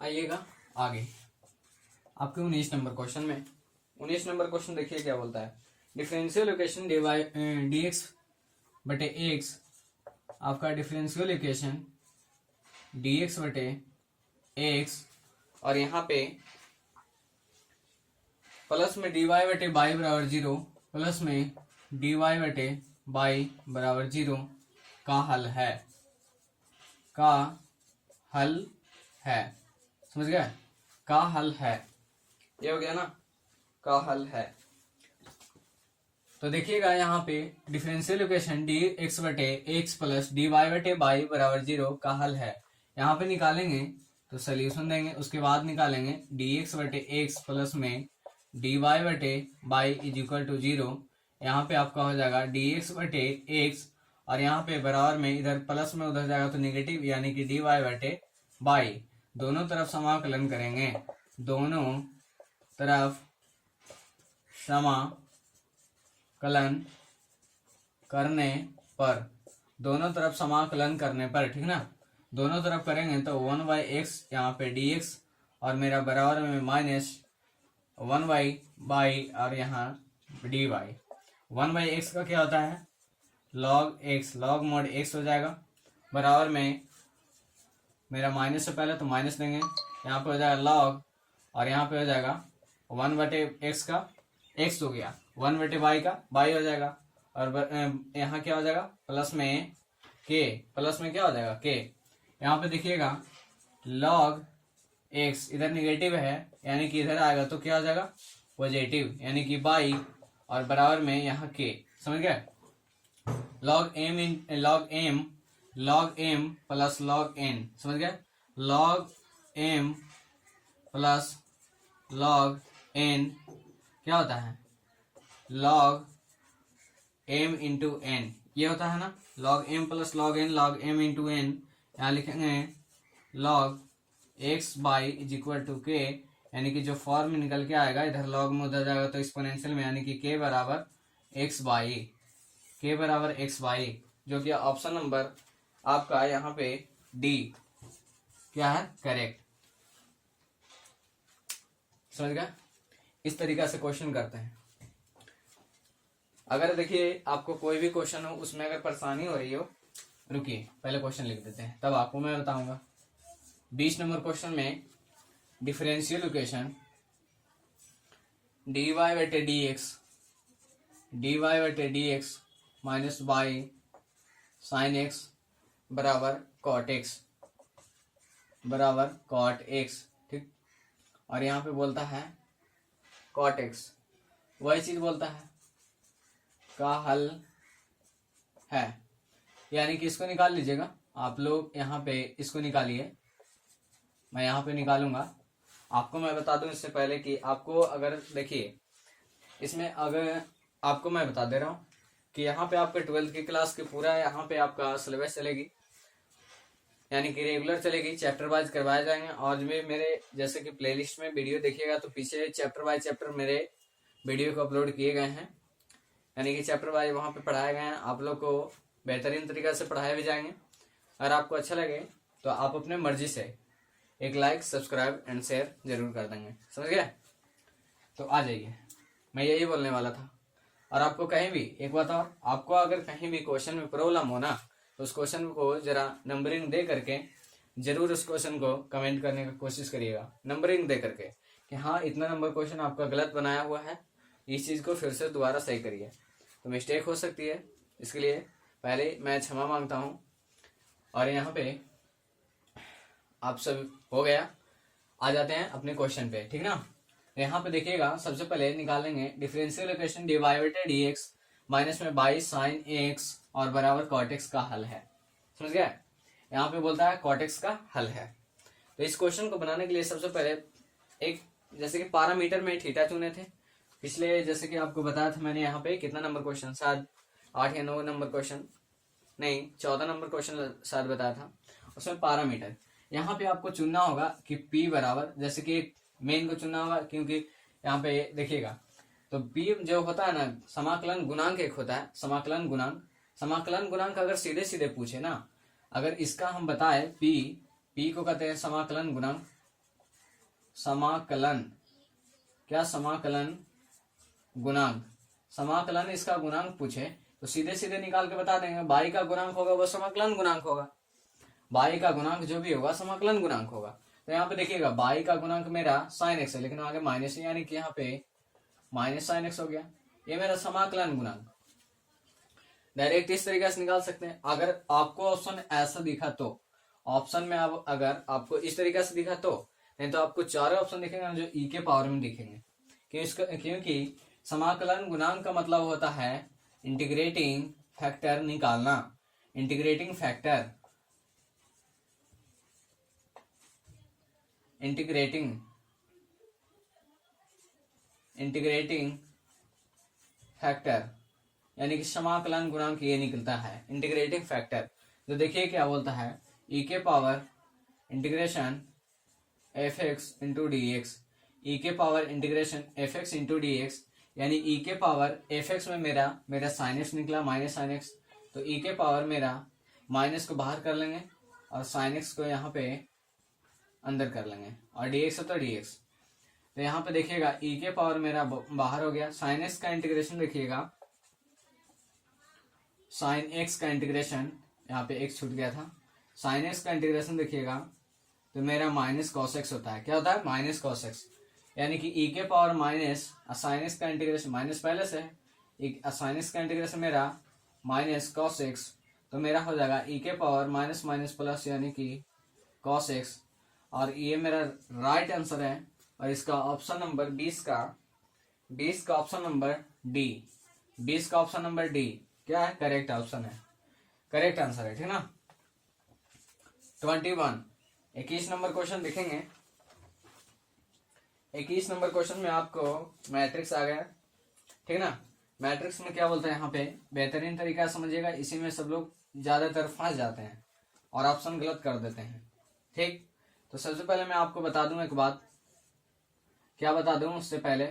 आइएगा आगे आपके 19 नंबर क्वेश्चन में। 19 नंबर क्वेश्चन देखिए क्या बोलता है, डिफरेंशियल इक्वेशन dx बटे x, आपका डिफरेंशियल इक्वेशन dx बटे x, और यहाँ पे प्लस में dy बटे y बराबर 0, प्लस में dy बटे y बराबर 0 का हल है, का हल है, समझ गए, का हल है, ये हो गया ना, का हल है। तो देखिएगा यहाँ पे डिफरेंशियल इक्वेशन dx बटे x प्लस dy बटे y बराबर 0 का हल है। यहाँ पे निकालेंगे तो सोल्यूशन देंगे, उसके बाद निकालेंगे dx बटे x प्लस में dy बटे y इज इक्वल टू 0। यहाँ पे आपका हो जाएगा dx बटे x, और यहाँ पे बराबर में इधर प्लस में उधर जाएगा तो निगेटिव, यानी कि dy बटे y। दोनों तरफ समाकलन करेंगे, दोनों तरफ समाकलन करने पर, दोनों तरफ समाकलन करने पर, ठीक ना, दोनों तरफ करेंगे तो 1/x यहाँ पे dx, और मेरा बराबर में माइनस 1/y और यहाँ dy। 1/x का क्या होता है, log x, log mod x हो जाएगा, बराबर में मेरा माइनस से पहले तो माइनस देंगे, यहाँ पे हो जाएगा log, और यहाँ पे हो जाएगा 1/x का x हो गया, 1/y का y हो जाएगा, और यहाँ क्या हो जाएगा प्लस में k, प्लस में क्या हो जाएगा k। यहाँ पे देखिएगा log x, इधर निगेटिव है यानी कि इधर आएगा तो क्या हो जाएगा पॉजिटिव, यानी कि y, और बराबर में यहाँ k, समझ गए। log m plus log n, समझ गए, log m plus log n क्या होता है, log m इंटू n, ये होता है ना, log m plus log n, log m into n। यहाँ लिखेंगे log x y is equal to k, यानी कि जो फॉर्म निकल के आएगा इधर log में उधर जाएगा तो एक्सपोनेंशियल में, यानी कि k बराबर x बाई, जो कि ऑप्शन नंबर आपका यहाँ पे डी क्या है, करेक्ट, समझ गया। इस तरीका से क्वेश्चन करते हैं। अगर देखिए आपको कोई भी क्वेश्चन हो उसमें अगर परेशानी हो रही हो, रुकिए पहले क्वेश्चन लिख देते हैं तब आपको मैं बताऊंगा। 20 नंबर क्वेश्चन में डिफरेंशियल इक्वेशन dy बटे dx minus by sine x बराबर कॉट x, ठीक। और यहाँ पे बोलता है कॉट x, वही चीज बोलता है का हल है, यानी कि इसको निकाल लीजिएगा आप लोग, यहाँ पे इसको निकालिए, मैं यहाँ पे निकालूंगा। आपको मैं बता दूं इससे पहले कि आपको अगर देखिए इसमें, अगर आपको मैं बता दे रहा हूँ कि यहाँ पे आपका 12th की क्लास की पूरा यहाँ पे आपका सिलेबस चलेगी, यानी कि रेगुलर चलेगी, चैप्टर वाइज करवाए जाएंगे। और भी मेरे जैसे कि प्लेलिस्ट में वीडियो देखिएगा तो पीछे चैप्टर बाय चैप्टर मेरे वीडियो को अपलोड किए गए हैं, यानी कि चैप्टर वाइज वहाँ पे पढ़ाए गए हैं। आप लोग को बेहतरीन तरीका से पढ़ाए भी जाएंगे। अगर आपको अच्छा लगे तो आप अपने मर्जी से एक लाइक, सब्सक्राइब एंड शेयर जरूर कर देंगे, समझ गए? तो आ जाइए, मैं यही बोलने वाला था। और आपको कहीं भी एक बात और, आपको अगर कहीं भी क्वेश्चन में प्रॉब्लम हो ना तो उस क्वेश्चन को जरा नंबरिंग दे करके जरूर उस क्वेश्चन को कमेंट करने की कोशिश करिएगा, नंबरिंग दे करके कि हाँ इतना नंबर क्वेश्चन आपका गलत बनाया हुआ है, इस चीज को फिर से दोबारा सही करिए। तो मिस्टेक हो सकती है, इसके लिए पहले मैं क्षमा मांगता हूँ। और यहाँ पे आप सब हो गया, आ जाते हैं अपने क्वेश्चन पे, ठीक ना? यहाँ पे देखिएगा, सबसे पहले निकालेंगे डिफरेंशियल इक्वेशन dy बटे dx माइनस में 22 साइन x और बराबर cot x का हल है, समझ गया? यहाँ पे बोलता है cot x का हल है। तो इस क्वेश्चन को बनाने के लिए सबसे पहले एक जैसे कि पैरामीटर में थीटा चुने थे पिछले, जैसे कि आपको बताया था मैंने यहाँ पे कितना नंबर क्वेश्चन, शायद 8 या 9 नंबर क्वेश्चन, नहीं 14 नंबर क्वेश्चन शायद बताया था, उसमें पैरामीटर यहाँ पे आपको चुनना होगा कि P बराबर, जैसे कि मेन को चुनना होगा क्योंकि यहाँ पे देखिएगा तो P जो होता है ना, समाकलन गुणांक एक होता है, समाकलन गुणांक। समाकलन गुणांक अगर सीधे सीधे पूछे ना, अगर इसका हम बताए P को कहते हैं समाकलन गुणांक। समाकलन क्या? समाकलन गुणांक। समाकलन इसका गुणांक पूछे तो सीधे सीधे निकाल के बता देंगे, बाई का गुणांक होगा वो समाकलन गुणांक होगा, बाई का गुणांक जो भी होगा समाकलन गुणांक होगा। तो यहाँ पे देखिएगा बाई का गुणांक मेरा साइन एक्स है, लेकिन आगे माइनस, यानी कि यहाँ पे माइनस साइन एक्स हो गया, ये मेरा समाकलन गुणांक। डायरेक्ट इस तरीके से निकाल सकते हैं। अगर आपको ऑप्शन ऐसा दिखा तो, ऑप्शन में अब अगर आपको इस तरीके से दिखा तो, नहीं तो आपको चारों ऑप्शन दिखेंगे जो ई के पावर में दिखेंगे, क्योंकि समाकलन गुणांक का मतलब होता है इंटीग्रेटिंग फैक्टर निकालना, इंटीग्रेटिंग फैक्टर, इंटीग्रेटिंग फैक्टर, यानी कि समाकलन गुणांक ये निकलता है इंटीग्रेटिंग फैक्टर। तो देखिए क्या बोलता है, ई के power integration f x into d x, e के power integration f x into d x, यानी ई के पावर एफ एक्स में मेरा साइन एक्स निकला माइनस साइन एक्स, तो ई के पावर मेरा माइनस को बाहर कर लेंगे और साइन एक्स को यहाँ पे अंदर कर लेंगे, और dx है तो dx। तो यहाँ पे देखिएगा e के पावर मेरा बाहर हो गया, साइन एक्स का इंटीग्रेशन देखिएगा, साइन एक्स का इंटीग्रेशन, यहाँ पे x छूट गया था, साइन एक्स का इंटीग्रेशन देखिएगा तो मेरा माइनस कॉस एक्स होता है। क्या होता है? माइनस कॉस एक्स, यानी कि e के पावर माइनस साइन एक्स का इंटीग्रेशन, माइनस पहले से साइन एक्स का इंटीग्रेशन मेरा माइनस कॉस एक्स, तो मेरा हो जाएगा e के पावर माइनस माइनस प्लस, यानी कि कॉस एक्स। और ये मेरा राइट आंसर है, और इसका ऑप्शन नंबर 20 का ऑप्शन नंबर डी, 20 का ऑप्शन नंबर डी क्या है? करेक्ट ऑप्शन है, करेक्ट आंसर है, ठीक ना? 21 नंबर क्वेश्चन देखेंगे। 21 नंबर क्वेश्चन में आपको मैट्रिक्स आ गया, ठीक ना? मैट्रिक्स में क्या बोलते हैं यहाँ पे, बेहतरीन तरीका समझिएगा, इसी में सब लोग ज्यादातर फंस जाते हैं और ऑप्शन गलत कर देते हैं, ठीक? तो सबसे पहले मैं आपको बता दूं एक बात, क्या बता दूं उससे पहले,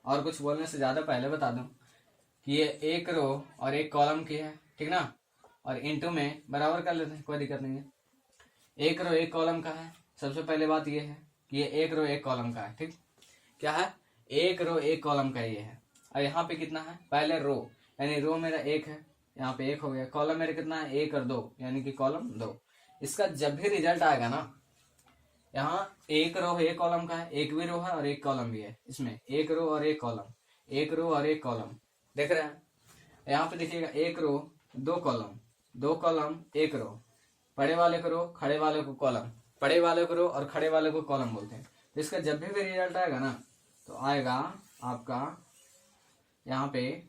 और कुछ बोलने से ज्यादा पहले बता दूं कि ये एक रो और एक कॉलम की है, ठीक ना? और इनटू में बराबर कर लेते हैं, कोई दिक्कत नहीं है। एक रो एक कॉलम का है, सबसे पहले बात ये है कि ये एक रो एक कॉलम का है, ठीक? क्या है? एक रो एक कॉलम का ये है। और यहाँ पे कितना है? पहले रो, यानी रो मेरा एक है, यहाँ पे एक हो गया, कॉलम मेरा कितना है? 1 और 2, यानी कि कॉलम 2। इसका जब भी रिजल्ट आएगा ना, यहाँ एक रो एक कॉलम का है, एक भी रो है और एक कॉलम भी है, इसमें एक रो और एक कॉलम, एक रो और एक कॉलम, देख रहे हैं? यहाँ पे देखिएगा एक रो 2 कॉलम, 2 कॉलम 1 रो, पड़े वाले को रो, खड़े वाले को कॉलम, पड़े वाले को रो और खड़े वाले को कॉलम बोलते हैं। तो इसका जब भी रिजल्ट आएगा ना, तो आएगा आपका यहाँ पे,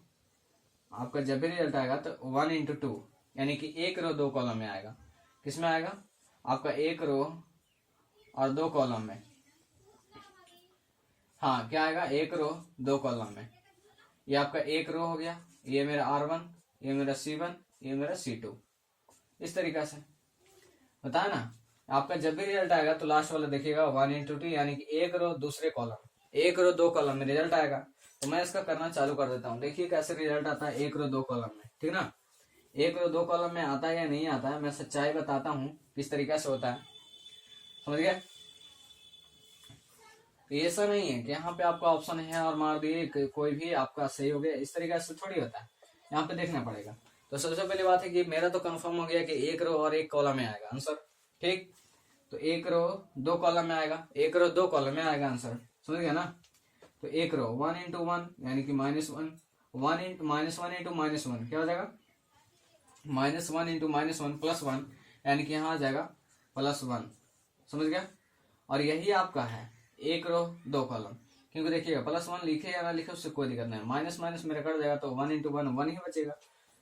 आपका जब भी रिजल्ट आएगा तो 1 इंटू 2, यानी कि एक रो 2 कॉलम में आएगा। किसमें आएगा? आपका एक रो और 2 कॉलम में, हाँ क्या आएगा? एक रो 2 कॉलम में। ये आपका एक रो हो गया, ये मेरा R1, ये मेरा C1, ये मेरा C2। इस तरीका से बताया ना। आपका जब भी रिजल्ट आएगा तो लास्ट वाला देखिएगा 1 × 2 यानी कि एक रो दूसरे कॉलम, एक रो दो कॉलम में रिजल्ट आएगा। तो मैं इसका करना चालू कर देता हूँ। देखिए कैसे रिजल्ट आता है एक रो दो कॉलम में, ठीक ना। एक रो दो कॉलम में आता है या नहीं आता है, मैं सच्चाई बताता हूँ किस तरीके से होता है, समझ गए। ऐसा नहीं है कि यहाँ पे आपका ऑप्शन है और मार दिए कोई भी आपका सही हो गया, इस तरीके से थोड़ी होता है, यहाँ पे देखना पड़ेगा। तो सबसे पहली बात है कि मेरा तो कंफर्म हो गया कि एक रो और एक कॉलम में आएगा आंसर, ठीक। तो एक रो दो कॉलम में आएगा, एक रो दो कॉलम में आएगा आंसर, समझ गया ना। तो एक रो 1 × 1 यानी कि -1, -1 × -1 क्या हो जाएगा, -1 × -1 +1 यानी कि यहाँ आ जाएगा +1, समझ गया। और यही आपका है एक रो दो कॉलम, क्योंकि देखिएगा +1 लिखे या ना लिखे उससे कोई दिक्कत नहीं, माइनस माइनस मेरा कट जाएगा तो 1 × 1 1 ही बचेगा।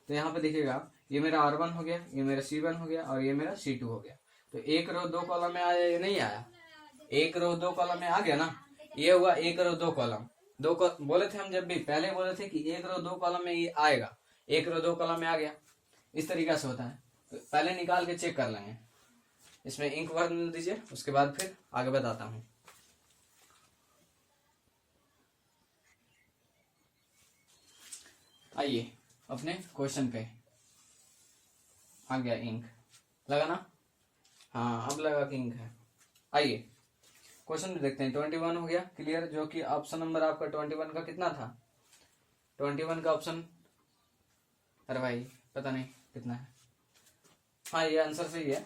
तो यहाँ पे देखिएगा ये मेरा R1 हो गया, ये मेरा C1 हो गया और ये मेरा C2 हो गया। तो एक रो दो कॉलम में आया या नहीं आया, एक रो दो कॉलम में आ गया ना। ये हुआ एक रो दो कॉलम, बोले थे हम, जब भी पहले बोले थे कि एक रो दो कॉलम में ये आएगा, एक रो दो कॉलम में आ गया, इस तरीका से होता है। तो पहले निकाल के चेक कर लेंगे। इसमें इंक भर दीजिए, उसके बाद फिर आगे बताता हूँ। आइए अपने क्वेश्चन पे, आ गया इंक, लगा ना। हाँ अब लगा कि इंक है। आइए क्वेश्चन में देखते हैं। 21 हो गया क्लियर, जो कि ऑप्शन नंबर आपका 21 का कितना था, 21 का ऑप्शन, अरे भाई पता नहीं कितना है। हाँ ये आंसर सही है,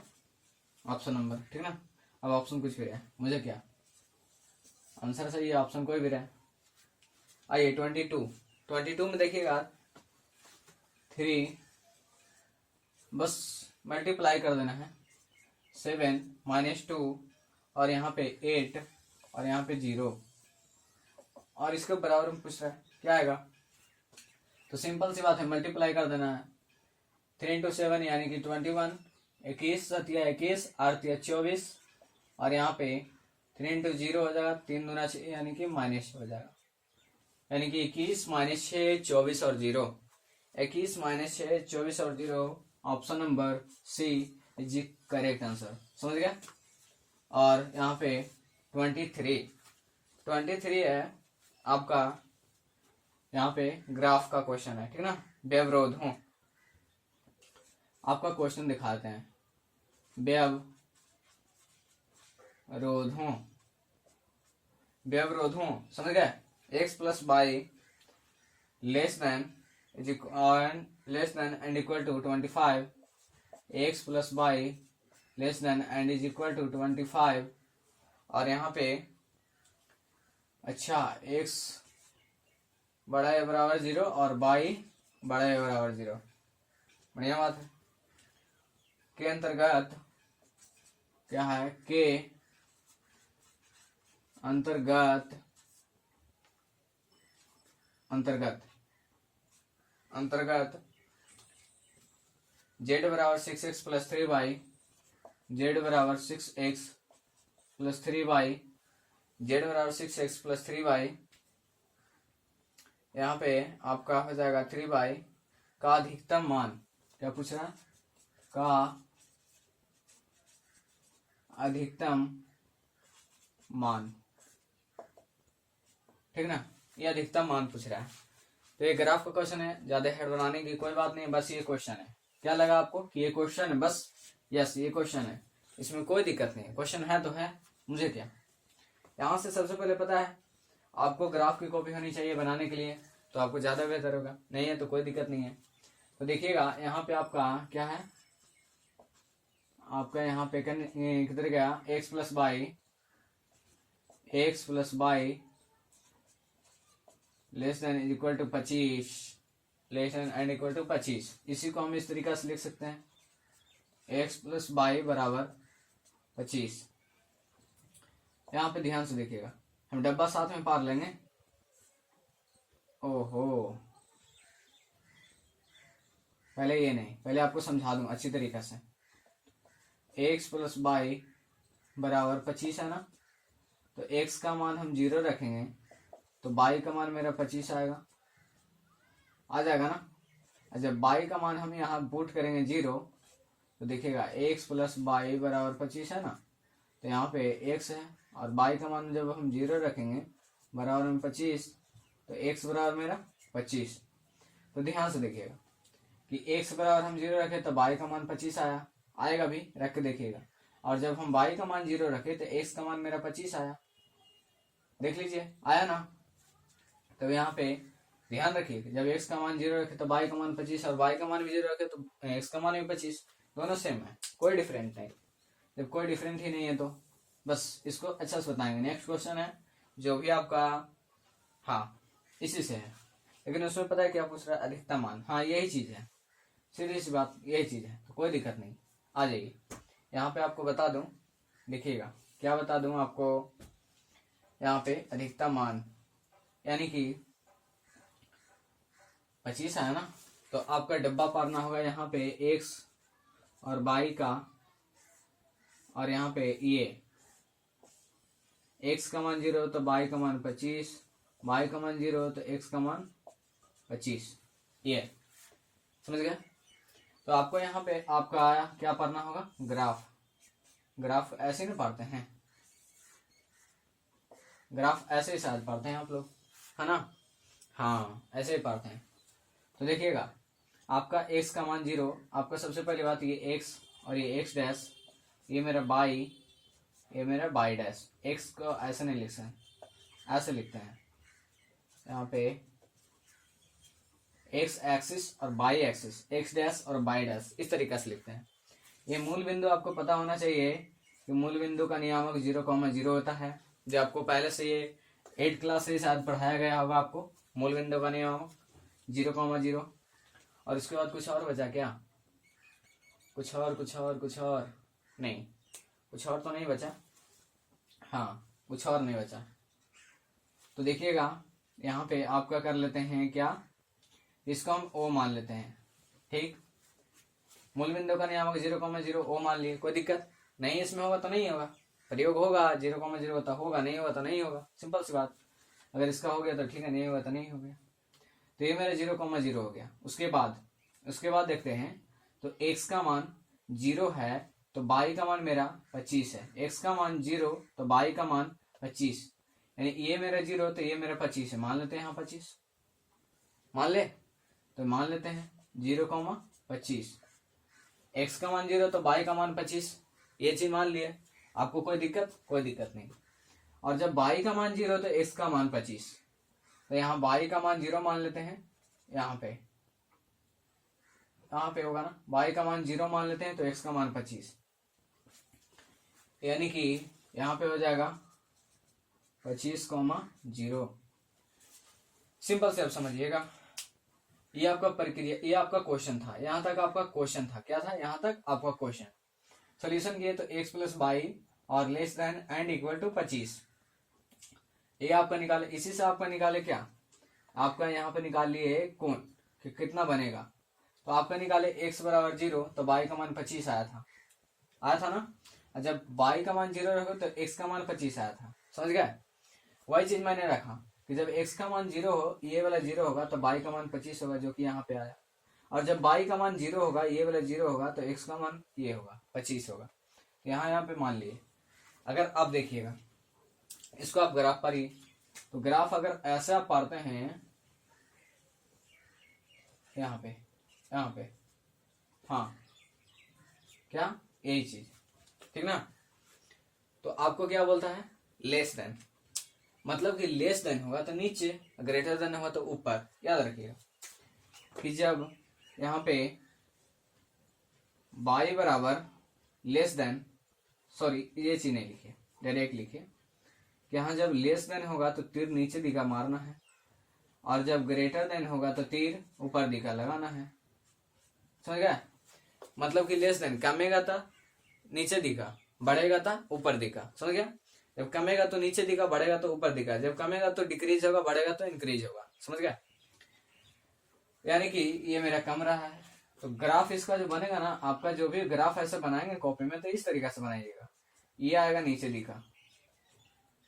ऑप्शन नंबर, ठीक ना। अब ऑप्शन कुछ भी रहे मुझे क्या, आंसर सही है, ऑप्शन कोई भी रहे। आइए 22 में देखिएगा 3 बस मल्टीप्लाई कर देना है, 7 -2 और यहाँ पे 8 और यहाँ पे 0 और इसके बराबर में पूछ रहा है क्या आएगा। तो सिंपल सी बात है, मल्टीप्लाई कर देना है। 3 × 7 यानी कि 21, 21 सतिया 21 8 24 और यहाँ पे 3 × 0 हो जाएगा, 3 दूना 6 यानी कि -6 हो जाएगा, यानी कि 21 -6 24 और 0, 21 -6 24 और 0, option number C is correct answer, समझ गया। और यहाँ पे 23 है आपका, यहाँ पे ग्राफ का क्वेश्चन है, ठीक ना। व्यवरोधों, आपका क्वेश्चन दिखाते हैं। व्यवरोधों समझ गए। x + y less than and equal to 25, x + y less than and is equal to 25 और यहाँ पे अच्छा x बड़ा या बराबर 0 और y बड़ा या बराबर 0, बढ़िया बात है। के अंतर्गत क्या है, के अंतर्गत z बराबर 6x + 3y, z बराबर 6x + 3y, z बराबर 6x + 3y, यहाँ पे आपका हो जाएगा 3y का अधिकतम मान, क्या पूछ रहा है, का अधिकतम मान, ठीक ना। ये अधिकतम मान पूछ रहा है। तो ये ग्राफ का क्वेश्चन है, ज्यादा हेड बनाने की कोई बात नहीं, बस ये क्वेश्चन है। क्या लगा आपको कि ये क्वेश्चन है, बस यस ये क्वेश्चन है, इसमें कोई दिक्कत नहीं है, क्वेश्चन है तो है, मुझे क्या। यहाँ से सबसे पहले पता है आपको ग्राफ की कॉपी होनी चाहिए बनाने के लिए, तो आपको ज्यादा बेहतर होगा, नहीं है तो कोई दिक्कत नहीं है। तो देखिएगा यहाँ पे आपका क्या है, आपका यहाँ पे किधर गया, x + y less than is equal to 25, less than and equal to 25। इसी को हम इस तरीका से लिख सकते हैं, x + y बराबर 25। यहाँ पे ध्यान से देखिएगा, हम डब्बा साथ में पार लेंगे। ओहो पहले ये नहीं, पहले आपको समझा दूं अच्छी तरीके से। x + y बराबर 25 है ना, तो x का मान हम 0 रखेंगे तो y का मान मेरा 25 आएगा, आ जाएगा ना। जब बाई का मान हम यहाँ पुट करेंगे 0 तो देखिएगा x प्लस बाई बराबर 25 है ना, तो यहाँ पे x है और बाई का मान जब हम 0 रखेंगे बराबर में 25 तो x बराबर मेरा 25। तो ध्यान से देखिएगा कि x बराबर हम 0 रखे तो बाई का मान 25 आएगा भी, रख के देखिएगा। और जब हम बाई का मान 0 रखे तो x का मान मेरा 25 आया, देख लीजिए आया ना। तो यहाँ पे ध्यान रखिए जब x का मान 0 रखे तो बाई का मान 25 और बाई का मान भी 0 रखे तो x का मान भी 25, दोनों सेम है, कोई डिफरेंट नहीं। जब कोई डिफरेंट ही नहीं है तो बस इसको अच्छा से बताएंगे। नेक्स्ट क्वेश्चन है जो भी आपका, हाँ इसी से है, लेकिन उसमें पता है क्या पूछ रहा है, अधिकतम मान। हाँ यही चीज है, सीधी सी बात यही चीज है, तो कोई दिक्कत नहीं। आ जाइए यहाँ पे आपको बता दूं, देखिएगा क्या बता दूं आपको। यहाँ पे अधिकतम मान यानी कि 25 है ना, तो आपका डब्बा पारना होगा यहाँ पे x और बाई का, और यहाँ पे ये x का मान 0 तो बाई का मान 25, बाई का मान 0 तो x का मान 25, ये समझ गया। तो आपको यहाँ पे आपका आया क्या पढ़ना होगा, ग्राफ। ग्राफ ऐसे नहीं पढ़ते हैं, ग्राफ ऐसे ही शायद पढ़ते हैं आप लोग, है ना। हाँ ऐसे ही पढ़ते हैं। तो देखिएगा आपका x का मान 0, आपका सबसे पहली बात ये x और ये x डैश, ये मेरा बाई, ये मेरा बाई डैश। x को ऐसे नहीं लिख सकते, ऐसे लिखते हैं यहाँ पे x एक्सिस और बाई एक्सिस, x डैश और बाई डैश, इस तरीके से लिखते हैं। ये मूल बिंदु आपको पता होना चाहिए कि मूल बिंदु का नियामक 0,0 होता है, जो आपको पहले से ये 8 क्लास से शायद पढ़ाया गया होगा आपको। मूल बिंदु का नियामक 0,0। और इसके बाद कुछ और बचा क्या, कुछ और नहीं, कुछ और तो नहीं बचा, हाँ कुछ और नहीं बचा। तो देखिएगा यहाँ पे आपका कर लेते हैं क्या, इसको हम O मान लेते हैं, ठीक। मूल बिंदु का नियामक 0,0 O मान लिए, कोई दिक्कत नहीं, इसमें होगा तो नहीं होगा, प्रयोग होगा 0,0 होता होगा, नहीं होगा तो नहीं होगा, सिंपल सी बात। अगर इसका हो गया तो ठीक है, नहीं होगा तो नहीं हो गया। तो ये मेरा 0,0 हो गया। उसके बाद देखते हैं, तो x का मान 0 है तो बाई का मान मेरा 25 है, x का मान 0 तो बाई का मान 25, यानी ये मेरा 0 तो ये मेरा 25 है, मान लेते हैं यहाँ 25, मान ले तो मान लेते हैं 0,25। x का मान 0 तो बाई का मान 25, ये चीज मान लिए। आपको कोई दिक्कत नहीं। और जब बाई का मान 0 तो x का मान 25, तो यहाँ बाई का मान 0 मान लेते हैं, यहाँ पे होगा ना, बाई का मान 0 मान लेते हैं तो x का मान 25, यानी कि यहाँ पे हो जाएगा 25,0। सिंपल से आप समझिएगा, ये आपका प्रक्रिया, ये आपका क्वेश्चन था, यहाँ तक आपका क्वेश्चन था। क्या था यहाँ तक आपका क्वेश्चन। सोल्यूशन किए तो x प्लस बाई और less than and equal to 25, ये आपका निकाले। इसी से आपका निकाले क्या, आपका यहाँ पे निकाल लिए कोण कि कितना बनेगा। तो आपका निकाले x बराबर 0 तो बाई का मान 25 आया था ना। जब बाई का मान 0 रखो तो x का मान 25 आया था, समझ गए। वही चीज मैंने रखा कि जब x का मान 0 हो, ये वाला 0 होगा तो बाई का मान 25 होगा, जो कि यहाँ पे आया। और जब बाई का मान 0 होगा, ये वाला 0 होगा, तो x का मान ये होगा 25 होगा। यहाँ पे मान लिए। अगर आप देखिएगा इसको आप ग्राफ पारिए, तो ग्राफ अगर ऐसा आप पारते हैं यहाँ पे हाँ क्या, यही चीज, ठीक ना। तो आपको क्या बोलता है, लेस देन, मतलब कि लेस देन होगा तो नीचे, ग्रेटर देन होगा तो ऊपर। याद रखिएगा कि जब यहाँ पे बाई बराबर लेस देन, सॉरी ये चीज नहीं लिखिए, डायरेक्ट लिखिए कि यहाँ जब लेस देन होगा तो तीर नीचे दिखा मारना है, और जब ग्रेटर देन होगा तो तीर ऊपर दिखा लगाना है, समझ गया। मतलब कि लेस देन कमेगा तो नीचे दिखा, बढ़ेगा तो ऊपर दिखा, समझ गया। जब कमेगा तो नीचे दिखा, बढ़ेगा तो ऊपर दिखा, जब कमेगा तो डिक्रीज होगा, बढ़ेगा तो इंक्रीज होगा, समझ गया। यानी कि ये मेरा कम रहा है, तो ग्राफ इसका जो बनेगा ना, आपका जो भी ग्राफ ऐसे बनाएंगे कॉपी में तो इस तरीके से बनाइएगा। ये आएगा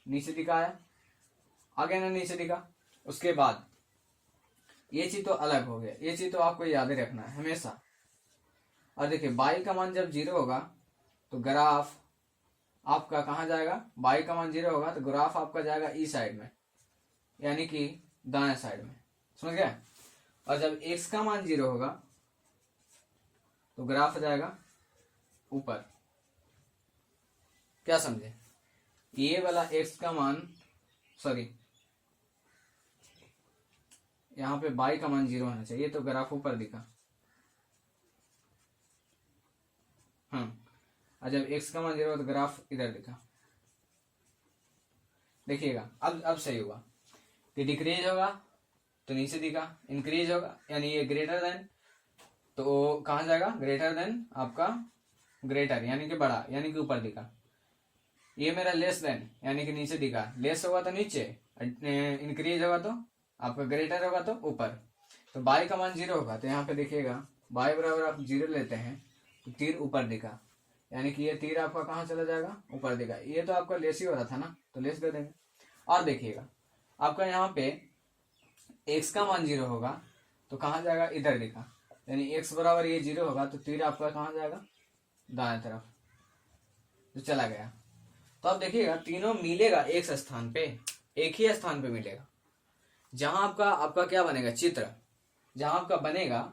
नीचे दिखा आया, आगे ना नीचे दिखा। उसके बाद ये चीज तो अलग हो गया, ये चीज तो आपको याद ही रखना है हमेशा। और देखिए बाई का मान जब 0 होगा तो ग्राफ आपका कहाँ जाएगा, बाई का मान 0 होगा तो ग्राफ आपका जाएगा ई साइड में, यानी कि दाएं साइड में, समझ गया। और जब x का मान 0 होगा तो ग्राफ जाएगा ऊपर, क्या समझे। ये वाला x का मान, सॉरी यहाँ पे बाई का मान 0 होना चाहिए, तो ग्राफ ऊपर दिखा। और जब x का मान 0 हो तो ग्राफ इधर दिखा। देखिएगा अब सही हुआ कि डिक्रीज होगा तो नीचे दिखा, इंक्रीज होगा यानी ये ग्रेटर देन, तो कहाँ जाएगा, ग्रेटर देन आपका ग्रेटर यानी कि बड़ा, यानी कि ऊपर दिखा। ये मेरा लेस देन यानी कि नीचे दिखा, लेस होगा तो नीचे, इंक्रीज होगा तो आपका ग्रेटर होगा तो ऊपर। तो बाई का मान 0 होगा तो यहाँ पे देखिएगा बाई बराबर आप 0 लेते हैं तो तीर ऊपर दिखा, यानी कि ये तीर आपका कहाँ चला जाएगा, ऊपर दिखा। ये तो आपका लेस ही हो रहा था ना, तो लेस दे देंगे। और देखिएगा आपका यहाँ पे x का मान 0 होगा तो कहाँ जाएगा, इधर दिखा, यानी x बराबर ये 0 होगा तो तीर आपका कहाँ जाएगा, दाएं तरफ, तो चला गया। तो अब देखिएगा तीनों मिलेगा एक स्थान पे, एक ही स्थान पे मिलेगा। जहां आपका क्या बनेगा, चित्र जहां आपका बनेगा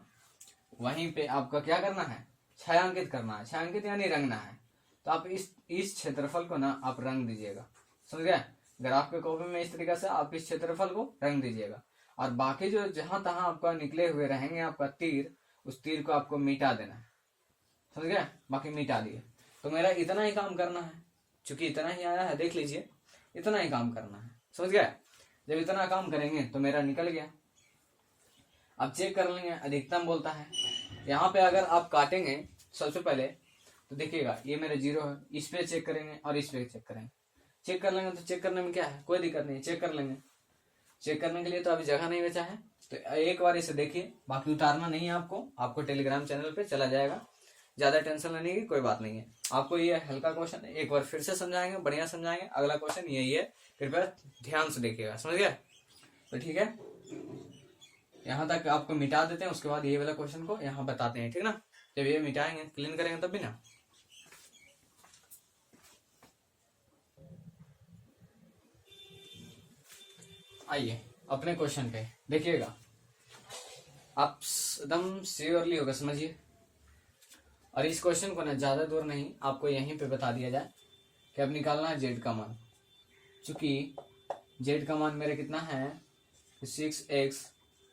वहीं पे आपका क्या करना है, छायांकित करना है। छायांकित यानी रंगना है। तो आप इस क्षेत्रफल को ना आप रंग दीजिएगा, समझ गए। ग्राफ के कॉपी में इस तरीके से आप इस क्षेत्रफल को रंग दीजिएगा, और बाकी जो जहां तहां आपका निकले हुए रहेंगे आपका तीर, उस तीर को आपको मिटा देना है, समझ गए। बाकी मिटा दिए। तो मेरा इतना ही काम करना है, चूंकि इतना ही आया है, देख लीजिए इतना ही काम करना है, समझ गए। जब इतना काम करेंगे तो मेरा निकल गया। अब चेक कर लेंगे, अधिकतम बोलता है। यहाँ पे अगर आप काटेंगे सबसे पहले तो देखिएगा ये मेरा 0 है, इस पे चेक करेंगे और इस पे चेक करेंगे। चेक कर लेंगे तो चेक करने में क्या है, कोई दिक्कत नहीं, चेक कर लेंगे। चेक करने के लिए तो अभी जगह नहीं बचा है, तो एक बार इसे देखिए, बाकी उतारना नहीं है आपको टेलीग्राम चैनल पे चला जाएगा, ज्यादा टेंशन लेने की कोई बात नहीं है। आपको ये हल्का क्वेश्चन है, एक बार फिर से समझाएंगे, बढ़िया समझाएंगे। अगला क्वेश्चन यही है, कृपया ध्यान से देखिएगा, समझ गया। तो ठीक है, यहाँ तक आपको मिटा देते हैं, उसके बाद ये वाला क्वेश्चन को यहाँ बताते हैं, ठीक ना। जब ये मिटाएंगे क्लीन करेंगे तब भी ना। आइए अपने क्वेश्चन पे देखिएगा, आप एकदम श्योरली होगा, समझिए। और इस क्वेश्चन को ना ज्यादा दूर नहीं, आपको यहीं पे बता दिया जाए कि अब निकालना है जेड का मान। चूंकि जेड का मान मेरे कितना है, 6x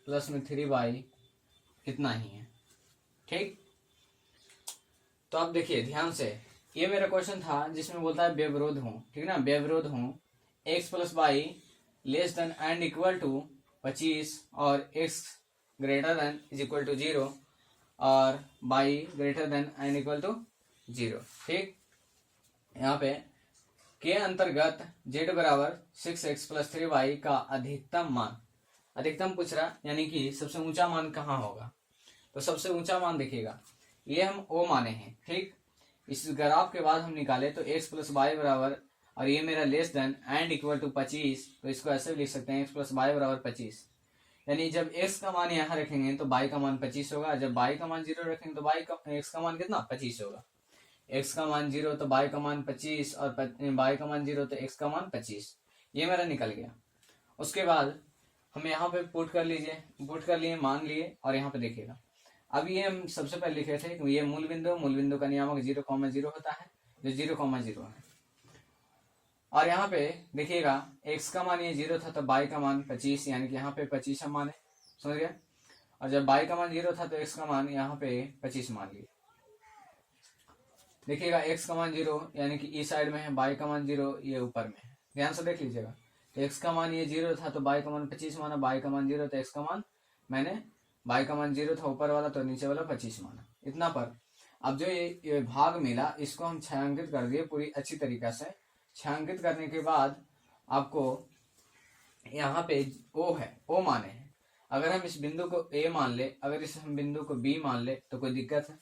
प्लस में 3y इतना ही है, ठीक। तो आप देखिए ध्यान से, ये मेरा क्वेश्चन था जिसमें बोलता है व्यवरोध हूं, ठीक ना, व्यवरोध हूं x plus y less than and equal to 25 और x greater than is equal to 0 और y greater than and equal to 0, ठीक। यहाँ पे के अंतर्गत z बराबर 6x प्लस 3y का अधिकतम मान, अधिकतम पूछ रहा, यानी कि सबसे ऊंचा मान कहाँ होगा। तो सबसे ऊंचा मान देखिएगा, ये हम ओ माने हैं, ठीक। इस ग्राफ के बाद हम निकाले तो x प्लस वाई बराबर, और ये मेरा less than and equal to 25, तो इसको ऐसे भी लिख सकते हैं x प्लस वाई बराबर 25। यानी जब x का मान यहाँ रखेंगे तो y का मान 25 होगा, जब y का मान 0 रखेंगे तो x का मान कितना 25 होगा। x का मान 0 तो y का मान 25 और y का मान 0 तो x का मान 25। ये मेरा निकल गया। उसके बाद हम यहाँ पे पुट कर लीजिए, पुट कर लिए, मान लिए, और यहाँ पे देखिएगा अब ये हम सबसे पहले लिखे थे कि ये मूल बिंदु का नियामक 0,0 होता है, जो 0,0 है। और यहाँ पे देखिएगा x का मान ये 0 था तो y का मान 25, यानी कि यहाँ पे 25 हम माने, समझ गया। और जब y का मान 0 था तो x का मान यहाँ पे 25 मान लिए। देखिएगा x का मान 0 यानी कि इस साइड में है, y का मान 0 ये ऊपर में है, ध्यान से देख लीजिएगा। तो x का मान ये 0 था तो y का मान 25 माना, y का मान 0 तो x का मान, मैंने y का मान 0 था ऊपर वाला तो नीचे वाला 25 माना, इतना पर। अब जो ये भाग मिला इसको हम छायांकित कर दिए पूरी अच्छी तरीके से। छायांकित करने के बाद आपको यहाँ पे O है, O माने हैं। अगर हम इस बिंदु को A मान ले, अगर इस हम बिंदु को B मान ले तो कोई दिक्कत है,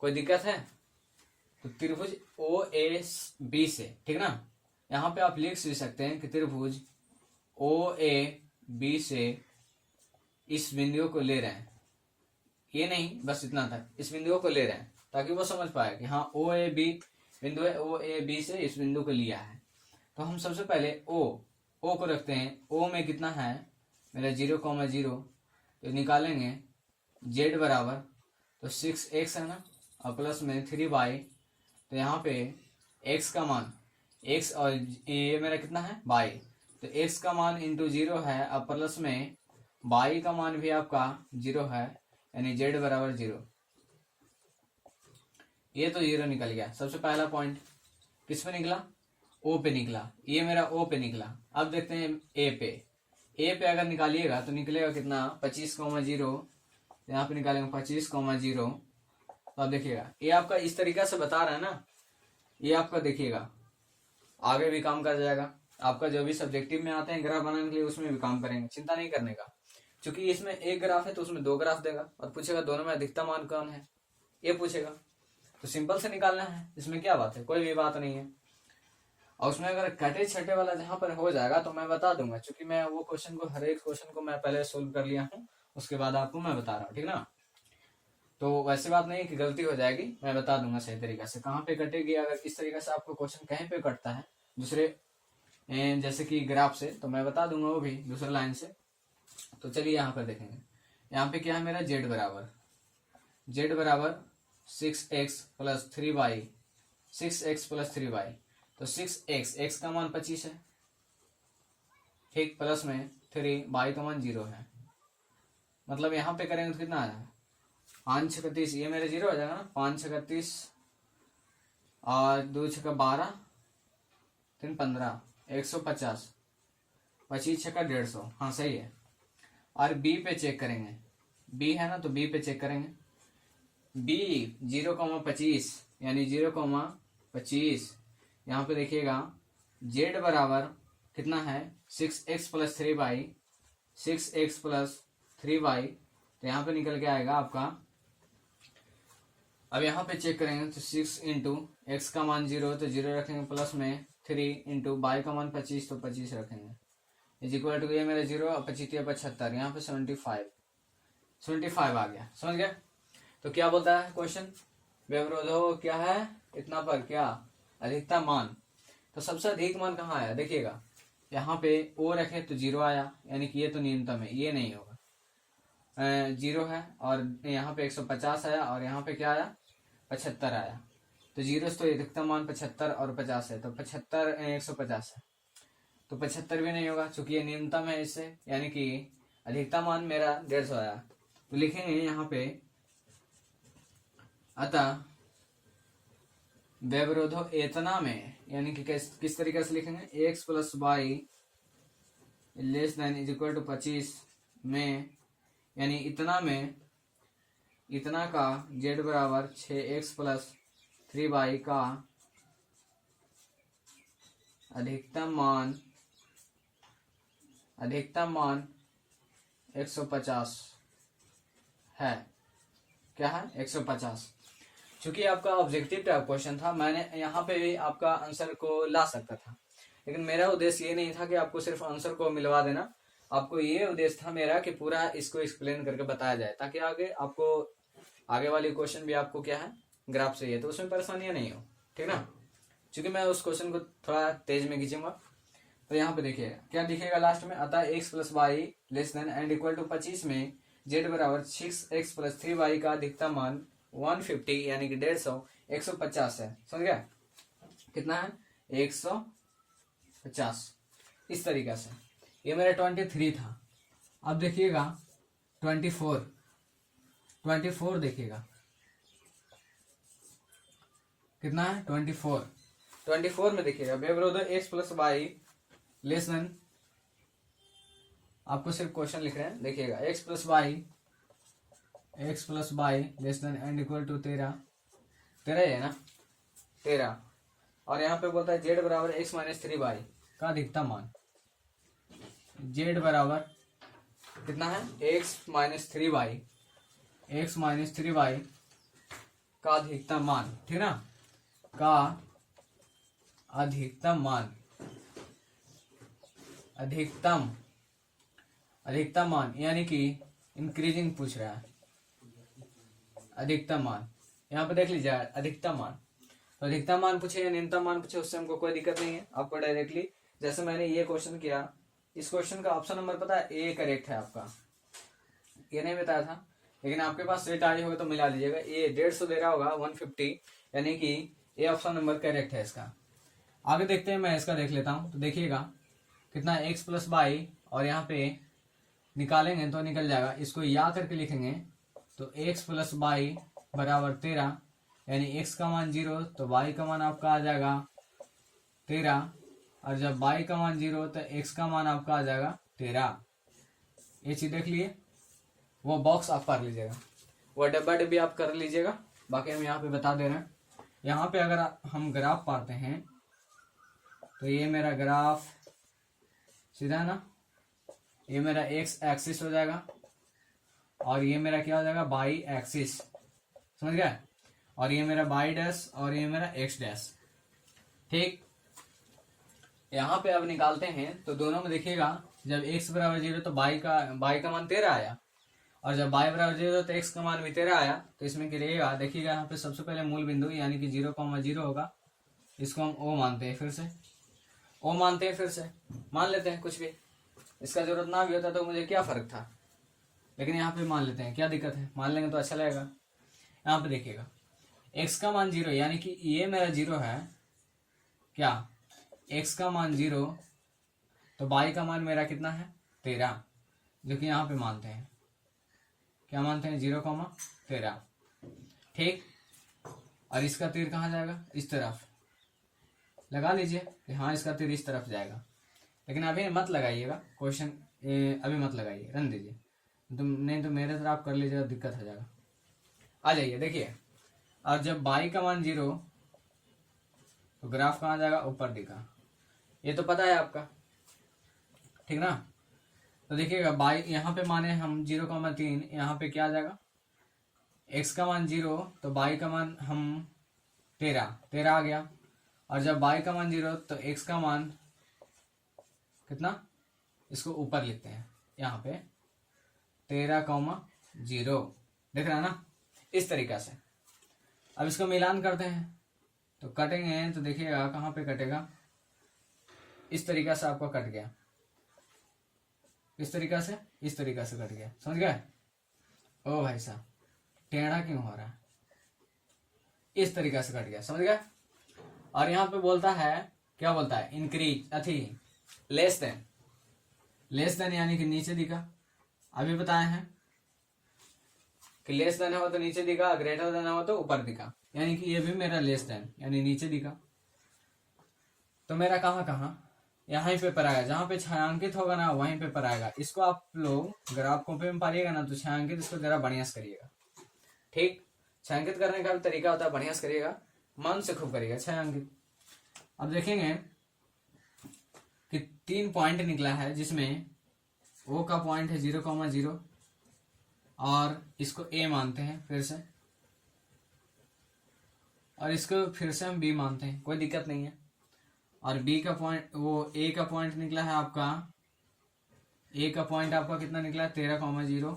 कोई दिक्कत है। तो त्रिभुज OAB से, ठीक ना, यहाँ पे आप लिख भी सकते हैं कि त्रिभुज OAB से इस बिंदु को ले रहे हैं, ये नहीं बस इतना था, इस बिंदु को ले रहे हैं ताकि वो समझ पाए कि हाँ ओ ए बी बिंदु है, ओ ए बी से इस बिंदु को लिया है। तो हम सबसे पहले ओ को रखते हैं। ओ में कितना है मेरा 0,0, तो निकालेंगे z बराबर, तो 6x है ना, और प्लस में 3y, तो यहाँ पे x का मान, x और ये मेरा कितना है y, तो x का मान इंटू 0 है, अब प्लस में y का मान भी आपका 0 है, यानी z बराबर 0। ये तो 0 निकल गया। सबसे पहला पॉइंट किस पे निकला, ओ पे निकला, ये मेरा ओ पे निकला। अब देखते हैं ए पे। ए पे अगर निकालिएगा तो निकलेगा कितना 25,0, यहाँ पे निकालेंगे 25,0। तो अब देखिएगा ये आपका इस तरीका से बता रहा है ना, ये आपका देखिएगा आगे भी काम कर जाएगा। आपका जो भी सब्जेक्टिव में आते हैं ग्राफ बनाने के लिए उसमें भी काम करेंगे, चिंता नहीं करने का। क्योंकि इसमें एक ग्राफ है तो उसमें 2 ग्राफ देगा और पूछेगा दोनों में अधिकतम मान कौन है, ये पूछेगा। तो सिंपल से निकालना है, इसमें क्या बात है, कोई भी बात नहीं है। और उसमें अगर कटे छठे वाला जहां पर हो जाएगा तो मैं बता दूंगा, क्योंकि मैं वो क्वेश्चन को, हर एक क्वेश्चन को मैं पहले सोल्व कर लिया हूँ, उसके बाद आपको मैं बता रहा हूँ, ठीक ना। तो वैसे बात नहीं कि गलती हो जाएगी, मैं बता दूंगा सही तरीका से कहाँ पे कटेगी। अगर इस तरीके से आपको क्वेश्चन कहीं पे कटता है दूसरे जैसे कि ग्राफ से, तो मैं बता दूंगा वो भी दूसरे लाइन से। तो चलिए यहाँ पर देखेंगे, यहाँ पे क्या है मेरा z बराबर 6x plus 3y, 6x plus 3y, तो 6x, x का मान 25 है, ठीक, प्लस में 3y का मान 0 है। मतलब यहाँ पे करेंगे तो कितना आ जाएगा 5 6 30, ये मेरे 0 हो जाएगा ना, 5 6 30 और 2 6 12 3 15, 150, 25 6 150, हाँ सही है। और b पे चेक करेंगे, b है ना, तो b पे चेक करेंगे, b 0,25 यानी 0,25। यहाँ पे देखिएगा z बराबर कितना है 6x plus 3y, 6x plus 3y, तो यहाँ पे निकल के आएगा आपका। अब यहाँ पे चेक करेंगे तो 6 इंटू एक्स का मान 0, तो 0 रखेंगे, प्लस में 3 इंटू y का मान 25, तो 25 रखेंगे, इज इक्वल टू ये मेरा 0 और 25 75, यहाँ पे 75 आ गया, समझ गए। तो क्या बोलता है क्वेश्चन, व्यवरोधो क्या है इतना पर क्या अधिकतम मान। तो सबसे अधिक मान कहाँ आया देखिएगा, यहाँ पे ओ रखे तो 0 आया, यानी कि ये तो न्यूनतम है, ये नहीं होगा, 0 है, और यहाँ पे 150 आया, और यहाँ पे क्या आया 75 आया। तो 0 तो अधिकतम मान 75 और 50 है, तो 75 150 है, तो 75 भी नहीं होगा क्योंकि ये न्यूनतम है इससे, यानी कि अधिकतम मान मेरा 150 आया। तो लिखेंगे यहाँ पे अतः व्यवरोधो इतना में, यानी कि किस तरीके से लिखेंगे, x plus y less than is equal to 25 में, यानी इतना में, इतना का z बराबर 6x प्लस 3y का अधिकतम मान 150 है। क्या है 150। चूंकि आपका ऑब्जेक्टिव टाइप क्वेश्चन था, मैंने यहाँ पे भी आपका आंसर को ला सकता था, लेकिन मेरा उद्देश्य ये नहीं था कि आपको सिर्फ आंसर को मिलवा देना। आपको ये उद्देश्य था मेरा कि पूरा इसको एक्सप्लेन करके बताया जाए, ताकि आगे वाली क्वेश्चन भी आपको क्या है ग्राफ से, तो उसमें परेशानियां नहीं हो, ठीक ना। चूंकि मैं उस क्वेश्चन को थोड़ा तेज में खींचूंगा। तो यहाँ पे देखिएगा क्या दिखेगा लास्ट में, अतः x plus y less than and equal to 25 में z बराबर 6x प्लस 3y का अधिकतम मान 150 यानी कि 150 है। समझ गया कितना है 150। इस तरीके से ये मेरा 23 था। अब देखिएगा 24 देखिएगा कितना है 24 में देखिएगा व्यवरोध x plus y less than, आपको सिर्फ क्वेश्चन लिख रहे हैं, देखिएगा x plus y less than and equal to 13 है ना 13, और यहाँ पे बोलता है z बराबर x माइनस 3y का अधिकतम मान, z बराबर कितना है x माइनस 3y का अधिकतम मान, ठीक ना, का अधिकतम मान यानी कि इंक्रीजिंग पूछ रहा है, अधिकतम मान। यहाँ पे देख लीजिए अधिकतम मान, तो अधिकतम मान पूछे या न्यूनतम मान पूछे उससे हमको कोई दिक्कत नहीं है। आपको डायरेक्टली जैसे मैंने ये क्वेश्चन किया, इस क्वेश्चन का ऑप्शन नंबर पता है ए करेक्ट है आपका, ये नहीं बताया था, लेकिन आपके पास सेट आई होगा तो मिला लीजिएगा। ए 150 दे रहा होगा 150, यानी कि ए ऑप्शन नंबर करेक्ट है इसका। आगे देखते हैं, मैं इसका देख लेता हूं। तो देखिएगा कितना x प्लस बाई, और यहाँ पे निकालेंगे तो निकल जाएगा, इसको या करके लिखेंगे तो x प्लस बाई बराबर 13, यानी x का मान 0 तो y का मान आपका आ जाएगा 13, और जब y का मान 0 तो x का मान आपका आ जाएगा 13। ये चीज देख लिए, वो बॉक्स आप कर लीजिएगा, वो डब्बा डब्बी आप कर लीजिएगा, बाकी हम यहाँ पे बता दे रहे हैं। यहाँ पे अगर हम ग्राफ पाते हैं तो ये मेरा ग्राफ सीधा है ना, ये मेरा एक्स एक्सिस हो जाएगा और ये मेरा क्या हो जाएगा वाई एक्सिस, समझ गए, और ये मेरा वाई डैश और ये मेरा एक्स डैश। ठीक, यहाँ पे अब निकालते हैं तो दोनों में देखिएगा जब x बराबर 0 तो y का मान 13 आया, और जब y बराबर 0 तो x का मान भी 13 आया। तो इसमें क्या रहेगा, देखिएगा यहाँ पे सबसे पहले मूल बिंदु यानी कि 0,0 होगा, इसको हम o मानते हैं, फिर से o मानते हैं, फिर से मान लेते हैं कुछ भी, इसका जरूरत ना भी होता तो मुझे क्या फर्क था, लेकिन यहाँ पे मान लेते हैं, क्या दिक्कत है, मान लेंगे तो अच्छा लगेगा। यहाँ पे देखिएगा x का मान 0 यानी कि ये मेरा 0 है, क्या x का मान 0 तो y का मान मेरा कितना है 13, जो कि यहाँ पे मानते हैं, क्या मानते हैं 0,13। ठीक, और इसका तीर कहाँ जाएगा, इस तरफ लगा लीजिए कि हाँ इसका तीर इस तरफ जाएगा, लेकिन अभी मत लगाइएगा क्वेश्चन, अभी मत लगाइए, रन दीजिए, तो नहीं तो मेरे तरफ आप कर लीजिएगा, दिक्कत हो जाएगा। आ जाइए देखिए, और जब y का मान 0 तो ग्राफ कहाँ जाएगा, ऊपर दिखा, ये तो पता है आपका, ठीक ना। तो देखिएगा बाई यहाँ पे माने हम 0,3, यहाँ पे क्या आ जाएगा, x का मान 0 तो y का मान हम 13 आ गया, और जब y का मान 0 तो x का मान कितना, इसको ऊपर लिखते हैं यहाँ पे 13,0, देख रहा है ना, इस तरीका से। अब इसको मिलान करते हैं तो कटेंगे, तो देखिएगा कहाँ पे कटेगा, इस तरीका से आपका कट गया, इस तरीका से, इस तरीका से कट गया, समझ गए। ओ भाई साहब टेढ़ा क्यों हो रहा है, इस तरीका से कट गया, समझ गए। और यहाँ पे बोलता है, क्या बोलता है, इंक्रीज अथी लेस देन यानी कि नीचे दिखा, अभी बताए हैं कि लेस देन हो तो नीचे दिखा, ग्रेटर देन हो तो ऊपर दिखा, यानी कि ये भी मेरा लेस देन यानी नीचे दिखा, तो मेरा कहाँ यहाँ पे पर आएगा, जहां पे छायांकित होगा ना वहीं पे पर आएगा। इसको आप लोग ग्राफ कॉपी में पारिएगा ना तो छायांकित इसको जरा बढ़िया से करिएगा, ठीक, छायांकित करने का भी तरीका होता है, बढ़िया से करिएगा, मन से खूब करिएगा छायांकित। अब देखेंगे कि 3 पॉइंट निकला है, जिसमें ओ का पॉइंट है 0,0 और इसको ए मानते हैं फिर से, और इसको फिर से हम बी मानते हैं, कोई दिक्कत नहीं है। और बी का पॉइंट, वो ए का पॉइंट निकला है आपका, ए का पॉइंट आपका कितना निकला है 13,0,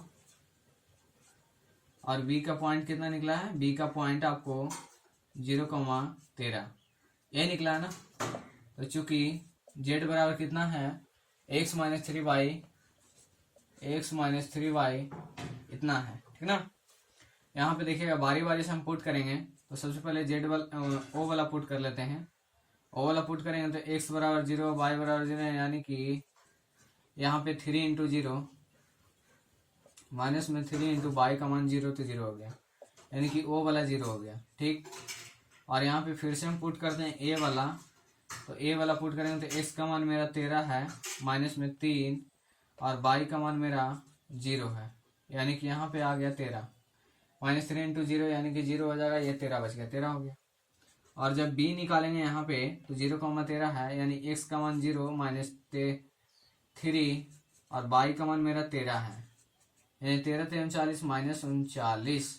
और बी का पॉइंट कितना निकला है, बी का पॉइंट आपको 0,13 ये निकला है ना। तो चूंकि जेड बराबर कितना है x माइनस 3y इतना है, ठीक ना। यहाँ पे देखिएगा बारी बारी से हम पुट करेंगे, तो सबसे पहले जेड वाला ओ वाला पुट कर लेते हैं, ओ वाला पुट करेंगे तो x बराबर 0 y बराबर 0, यानी कि यहाँ पे 3 इंटू 0 माइनस में 3 इंटू y का मान 0 तो 0 हो गया, यानी कि ओ वाला 0 हो गया, ठीक। और यहाँ पे फिर से हम पुट करते हैं ए वाला, तो ए वाला पुट करेंगे तो x का मान मेरा 13 है माइनस में 3, और y का मान मेरा 0 है, यानी कि यहाँ पे आ गया 13 माइनस 3 इंटू 0 यानी कि 0 हो जाएगा, ये 13 बच गया, 13 हो गया। और जब b निकालेंगे यहाँ पे तो 0,13 है, यानी x का मान 0 माइनस 3 और y का मान मेरा 13 है, यानी 13 39 माइनस 39,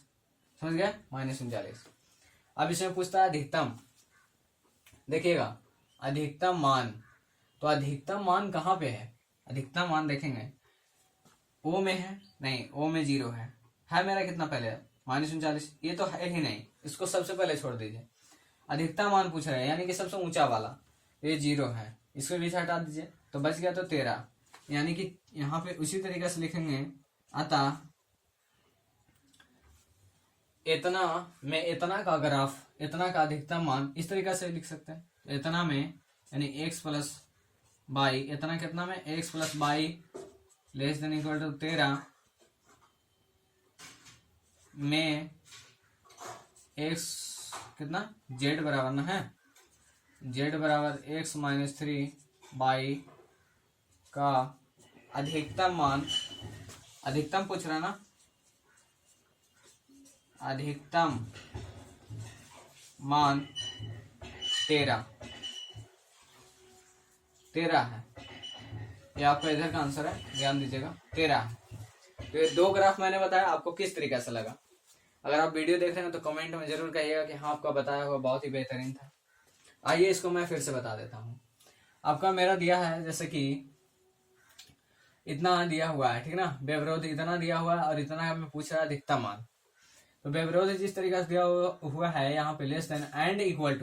समझ गए, माइनस 39। अब इसमें पूछता है अधिकतम, देखिएगा अधिकतम मान, तो अधिकतम मान कहाँ पे है, अधिकतम मान देखेंगे ओ में है नहीं, ओ में 0 है मेरा कितना पहले -39, ये तो है ही नहीं, इसको सबसे पहले छोड़ दीजिए। अधिकतम मान पूछ रहे हैं यानी कि सबसे ऊंचा वाला, ये 0 है, इसको बीच हटा दीजिए तो बच गया तो 13, यानी कि यहाँ पे उसी तरीके से लिखेंगे, अतः इतना में इतना का ग्राफ, इतना का अधिकतम मान, इस तरीके से लिख सकते हैं। इतना में यानी x प्लस बाई, इतना कितना में x plus y less than equal to 13 में x कितना z बराबर ना है, z बराबर x माइनस 3 बाई का अधिकतम मान, अधिकतम पूछ रहा ना, अधिकतम मान 13 है, ये आपका इधर का आंसर है, ध्यान दीजिएगा 13 है। तो ये 2 ग्राफ मैंने बताया, आपको किस तरीके से लगा? अगर आप वीडियो देख रहे हैं तो कमेंट में जरूर कहिएगा कि हाँ आपका बताया हुआ बहुत ही बेहतरीन था। आइए इसको मैं फिर से बता देता हूँ। आपका मेरा दिया है जैसे कि इतना दिया हुआ है, ठीक ना, व्यवरोध इतना दिया हुआ है और इतना हमें पूछ रहा है अधिकतम मान। तो व्यवरोध जिस तरीके से दिया हुआ है यहाँ पे less than and equal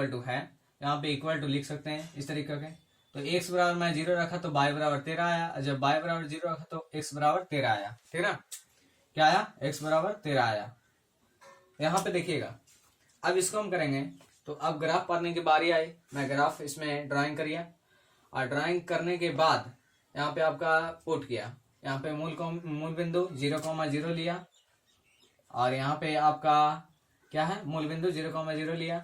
to है, यहाँ पे इक्वल टू लिख सकते हैं इस तरीके के। तो x बराबर मैं 0 रखा तो y बराबर 13 आया, और जब y बराबर 0 रखा तो x बराबर 13 आया, ठीक ना, क्या आया, x बराबर 13 आया। यहाँ पे देखिएगा, अब इसको हम करेंगे तो अब ग्राफ पढ़ने की बारी आई, मैं ग्राफ इसमें ड्राइंग करिए, और ड्राइंग करने के बाद यहाँ पे आपका पुट किया, यहाँ पे मूल बिंदु 0,0 लिया, और यहाँ पे आपका क्या है, मूल बिंदु 0,0 लिया,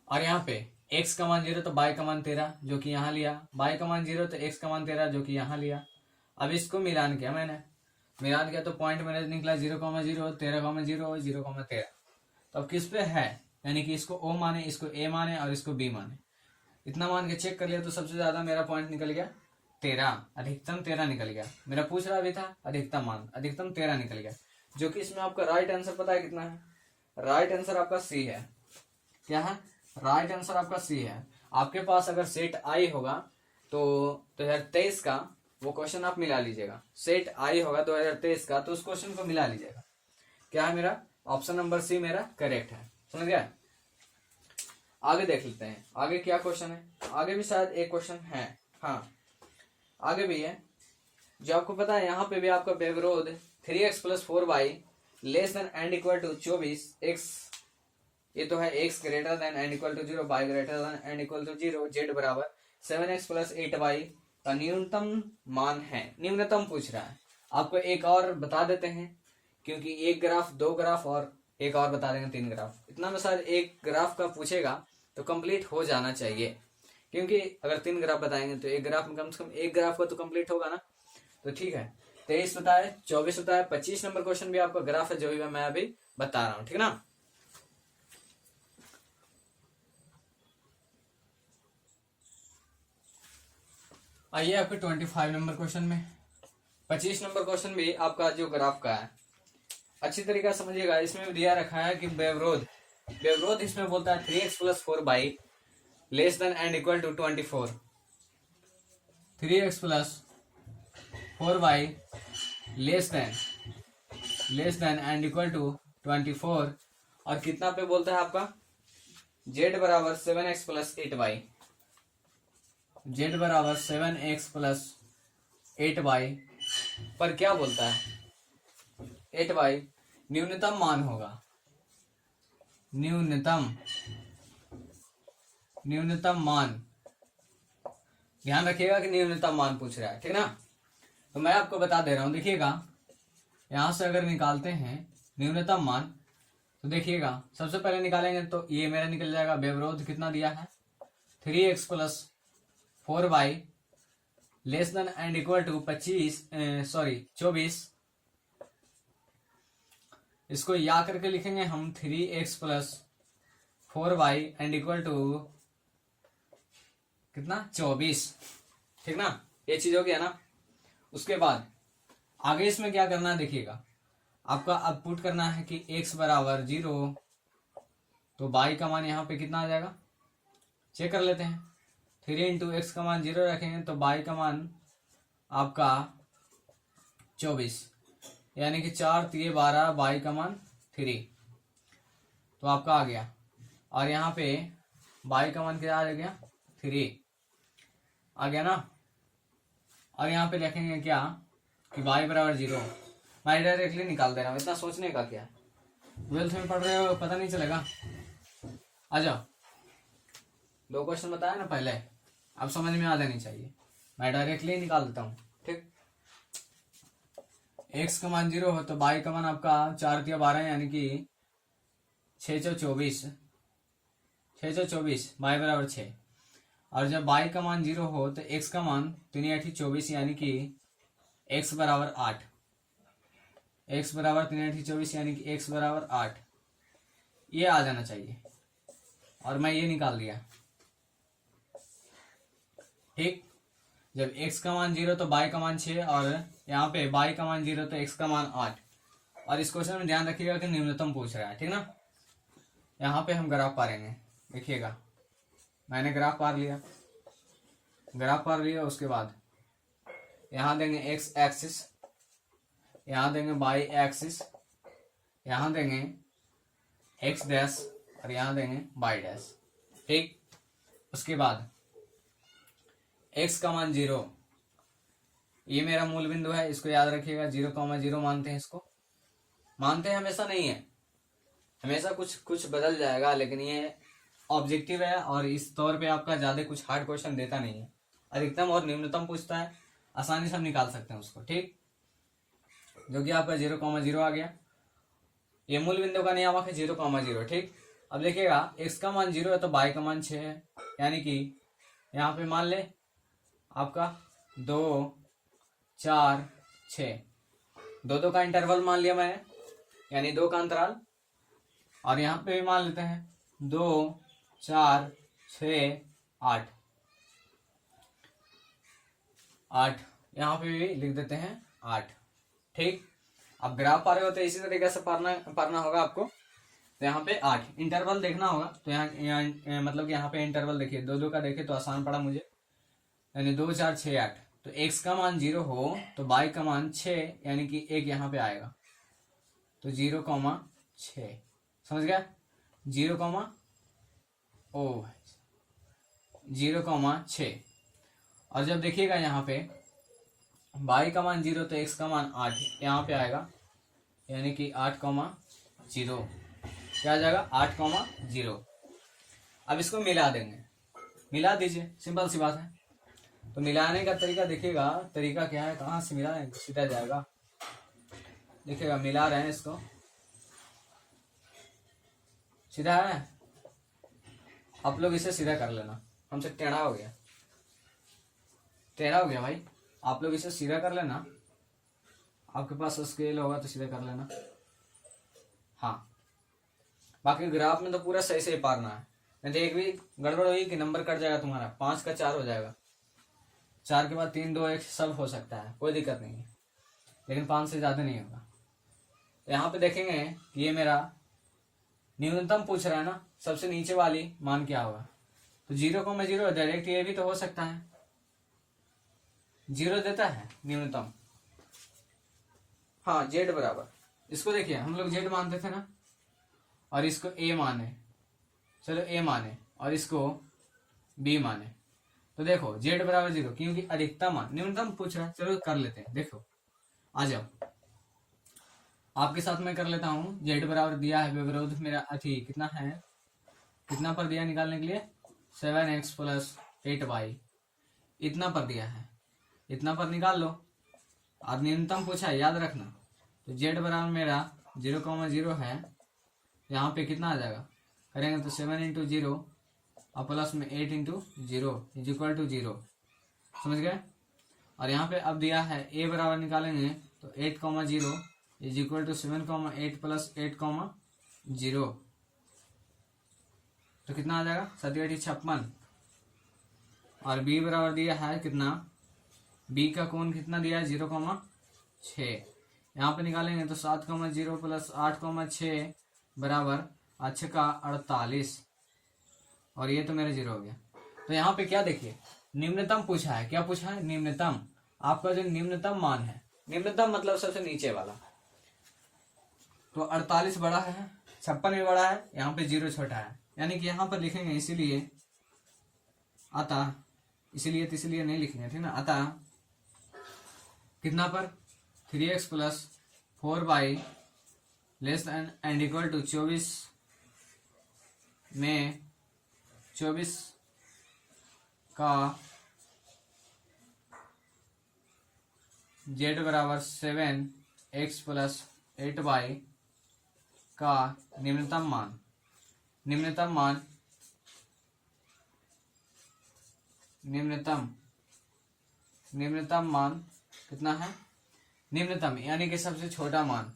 और यहाँ पे x का मान 0 तो y का मान 13 जो कि यहाँ लिया, y का मान 0 तो x का मान 13 जो कि यहाँ लिया। अब इसको मिलान किया मैंने, मिलान किया तो पॉइंट मैंने निकला 0,0, 13,0, 0,13। तो अब किस पे है, यानी कि इसको O माने, इसको A माने और इसको B माने, इतना मान के चेक कर लिया तो सबसे ज्यादा मेरा पॉइंट निकल गया 13, अधिकतम 13 निकल गया। मेरा पूछ रहा भी था अधिकतम मान, अधिकतम 13 निकल गया, जो कि इसमें आपका राइट आंसर पता है कितना है, राइट आंसर आपका सी है। क्या है, राइट आंसर आपका सी है। आपके पास अगर सेट आई होगा तो 2023 का वो क्वेश्चन आप मिला लीजिएगा, सेट आई होगा 2023 का तो उस क्वेश्चन को मिला लीजिएगा। क्या है, मेरा ऑप्शन नंबर सी मेरा करेक्ट है, समझ गया। आगे देख लेते हैं, आगे क्या क्वेश्चन है, आगे भी शायद एक क्वेश्चन है, हाँ आगे भी है, जो आपको पता है यहाँ पे भी आपका व्यवरोध 3x plus 4y less than and equal to 24x, ये तो है x greater than and equal to 0, y greater than and equal to 0, z बराबर 7x प्लस 8y का न्यूनतम मान है, न्यूनतम पूछ रहा है। आपको एक और बता देते हैं, क्योंकि एक ग्राफ, 2 ग्राफ और एक और बता देंगे 3 ग्राफ, इतना में शायद एक ग्राफ का पूछेगा तो कंप्लीट हो जाना चाहिए, क्योंकि अगर 3 ग्राफ बताएंगे तो एक ग्राफ में कम से कम एक ग्राफ का तो कंप्लीट होगा ना। तो ठीक है, 23 बताए, 24 बताए, 25 नंबर क्वेश्चन भी आपका ग्राफ है, जो भी मैं अभी बता रहा हूँ, ठीक ना। आइए आपके 25 नंबर क्वेश्चन में, 25 नंबर क्वेश्चन भी आपका जो ग्राफ का है, अच्छी तरीके से समझिएगा। इसमें भी दिया रखा है कि व्यवरोध इसमें बोलता है 3x plus 4y less than and equal to 24, 3x plus 4y less than and equal to 24, और कितना पे बोलता है आपका, z बराबर 7x प्लस 8y, z बराबर 7x प्लस 8y पर क्या बोलता है, 8y न्यूनतम मान होगा, न्यूनतम मान, ध्यान रखिएगा कि न्यूनतम मान पूछ रहा है, ठीक ना। तो मैं आपको बता दे रहा हूं, देखिएगा यहां से अगर निकालते हैं न्यूनतम मान, तो देखिएगा सबसे पहले निकालेंगे तो ये मेरा निकल जाएगा, व्यवरोध कितना दिया है 3x plus 4y less than and equal to 24, इसको या करके लिखेंगे हम 3x plus 4y and equal to कितना 24, ठीक ना, ये चीज हो गया ना। उसके बाद आगे इसमें क्या करना है, देखिएगा आपका अब पुट करना है कि x बराबर 0, तो y का मान यहाँ पे कितना आ जाएगा, चेक कर लेते हैं। 3 इंटू एक्स का मान 0 रखेंगे तो बाई का मान आपका 24, यानी कि 4 3 12, बाई का मान 3, तो आपका आ गया। और यहाँ पे बाई का मान क्या आ गया, 3 आ गया ना। और यहाँ पे लिखेंगे क्या कि बाई बराबर 0, मैं डायरेक्टली निकाल दे रहा हूँ, इतना सोचने का क्या, 12th में पढ़ रहे हो पता नहीं चलेगा। आ जाओ, 2 क्वेश्चन बताया ना पहले, अब समझ में आ जानी चाहिए, मैं डायरेक्टली निकाल देता हूँ। ठीक, एक्स का मान 0 हो तो बाई का मान आपका 4 3 12, यानी कि 6 4 24, 6 4 24, बाई बराबर 6। और जब बाई का मान 0 हो तो एक्स का मान 3 8 24, यानी कि एक्स बराबर 8, एक्स बराबर 3 8 24, यानी कि एक्स बराबर 8, ये आ जाना चाहिए। और मैं ये निकाल दिया। ठीक, जब x का मान 0 तो बाई का मान 6, और यहाँ पे बाई का मान 0 तो x का मान 8। और इस क्वेश्चन में ध्यान रखिएगा कि न्यूनतम पूछ रहा है, ठीक ना। यहाँ पे हम ग्राफ पारेंगे, देखिएगा मैंने ग्राफ पार लिया, ग्राफ पार लिया, उसके बाद यहाँ देंगे x एक्सिस, यहाँ देंगे बाई एक्सिस, यहाँ देंगे x डैश, और यहाँ देंगे बाई डैश। ठीक, उसके बाद x का मान 0, ये मेरा मूल बिंदु है, इसको याद रखिएगा, 0,0 मानते हैं, इसको मानते हैं, हमेशा नहीं है, हमेशा कुछ कुछ बदल जाएगा, लेकिन ये ऑब्जेक्टिव है और इस तौर पे आपका ज्यादा कुछ हार्ड क्वेश्चन देता नहीं है, अधिकतम और न्यूनतम पूछता है, आसानी से हम निकाल सकते हैं उसको। ठीक, जो कि आपका 0,0 आ गया, ये मूल बिंदु का नियामक है 0,0। ठीक, अब देखिएगा x का मान 0 है तो बाई का मान 6 है, यानी कि यहाँ पे मान ले आपका 2 4 6, 2 का इंटरवल मान लिया मैंने, यानी 2 का अंतराल। और यहाँ पे भी मान लेते हैं 2 4 6 8, यहाँ पे भी लिख देते हैं 8। ठीक, अब ग्राफ पा रहे हो तो इसी तरीके से पढ़ना होगा आपको। तो यहाँ पे 8 इंटरवल देखना होगा, तो यहाँ मतलब कि यहाँ पे इंटरवल देखिए 2 का देखे तो आसान पड़ा मुझे, यानी 2 4 6 8। तो x का मान 0 हो तो बाई का मान 6, यानी कि 1 यहाँ पे आएगा, तो 0,6, समझ गया, 0,6। और जब देखिएगा यहाँ पे बाई का मान 0 तो x का मान 8 यहाँ पे आएगा, यानी कि 8,0, क्या आ जाएगा 8,0। अब इसको मिला देंगे, मिला दीजिए, सिंपल सी बात है। तो मिलाने का तरीका देखिएगा, तरीका क्या है, कहाँ से मिलाएं, सीधा जाएगा, देखिएगा मिला रहे हैं इसको, सीधा है, आप लोग इसे सीधा कर लेना, हमसे टेढ़ा हो गया, टेढ़ा हो गया भाई, आप लोग इसे सीधा कर लेना, आपके पास स्केल होगा तो सीधा कर लेना। हाँ, बाकी ग्राफ में तो पूरा सही से पारना है, नहीं तो एक भी गड़बड़ हुई कि नंबर कट जाएगा तुम्हारा, 5 का 4 हो जाएगा, 4 के बाद 3 2 1 सब हो सकता है, कोई दिक्कत नहीं है, लेकिन 5 से ज्यादा नहीं होगा। यहाँ पे देखेंगे कि ये मेरा न्यूनतम पूछ रहा है ना, सबसे नीचे वाली मान क्या होगा, तो 0,0 डायरेक्ट ये भी तो हो सकता है, 0 देता है न्यूनतम। हाँ, z बराबर, इसको देखिए हम लोग z मानते थे ना, और इसको a माने, चलो a माने, और इसको b माने, तो देखो z बराबर 0, क्योंकि अधिकतम मान न्यूनतम पूछ रहा है, चलो कर लेते हैं। देखो आ जाओ, आपके साथ मैं कर लेता हूँ। z बराबर दिया है, विरोध मेरा अथी कितना है, कितना पर दिया निकालने के लिए, 7x प्लस 8y, इतना पर दिया है, इतना पर निकाल लो। अब न्यूनतम पूछा है, याद रखना, तो z बराबर मेरा 0,0 है, यहाँ पे कितना आ जाएगा, करेंगे तो 7 इंटू 0 और प्लस में 8 इंटू 0 इज इक्वल टू 0, समझ गए। और यहाँ पे अब दिया है a बराबर निकालेंगे तो 8,0 इज इक्वल टू 7,8 प्लस 8,0, तो कितना आ जाएगा 7 8 56। और b बराबर दिया है कितना, b का कोण कितना दिया है 0,6, यहाँ पे निकालेंगे तो 7,0 प्लस 8,6 बराबर 6 का 48, और ये तो मेरा 0 हो गया। तो यहाँ पे क्या देखिए, निम्नतम पूछा है। क्या पूछा है? निम्नतम। आपका जो निम्नतम मान है, निम्नतम मतलब सबसे नीचे वाला, तो 48 बड़ा है, 56 भी बड़ा है, यहाँ पे 0 छोटा है, यानी कि यहाँ पर लिखेंगे इसीलिए अतः, इसीलिए तो इसलिए नहीं लिखेंगे, ठीक ना। अतः कितना पर 3x plus 4y less and equal to 24 में 24 का z बराबर 7x प्लस 8y का निम्नतम मान, निम्नतम मान, निम्नतम मान कितना है? निम्नतम यानी कि सबसे छोटा मान।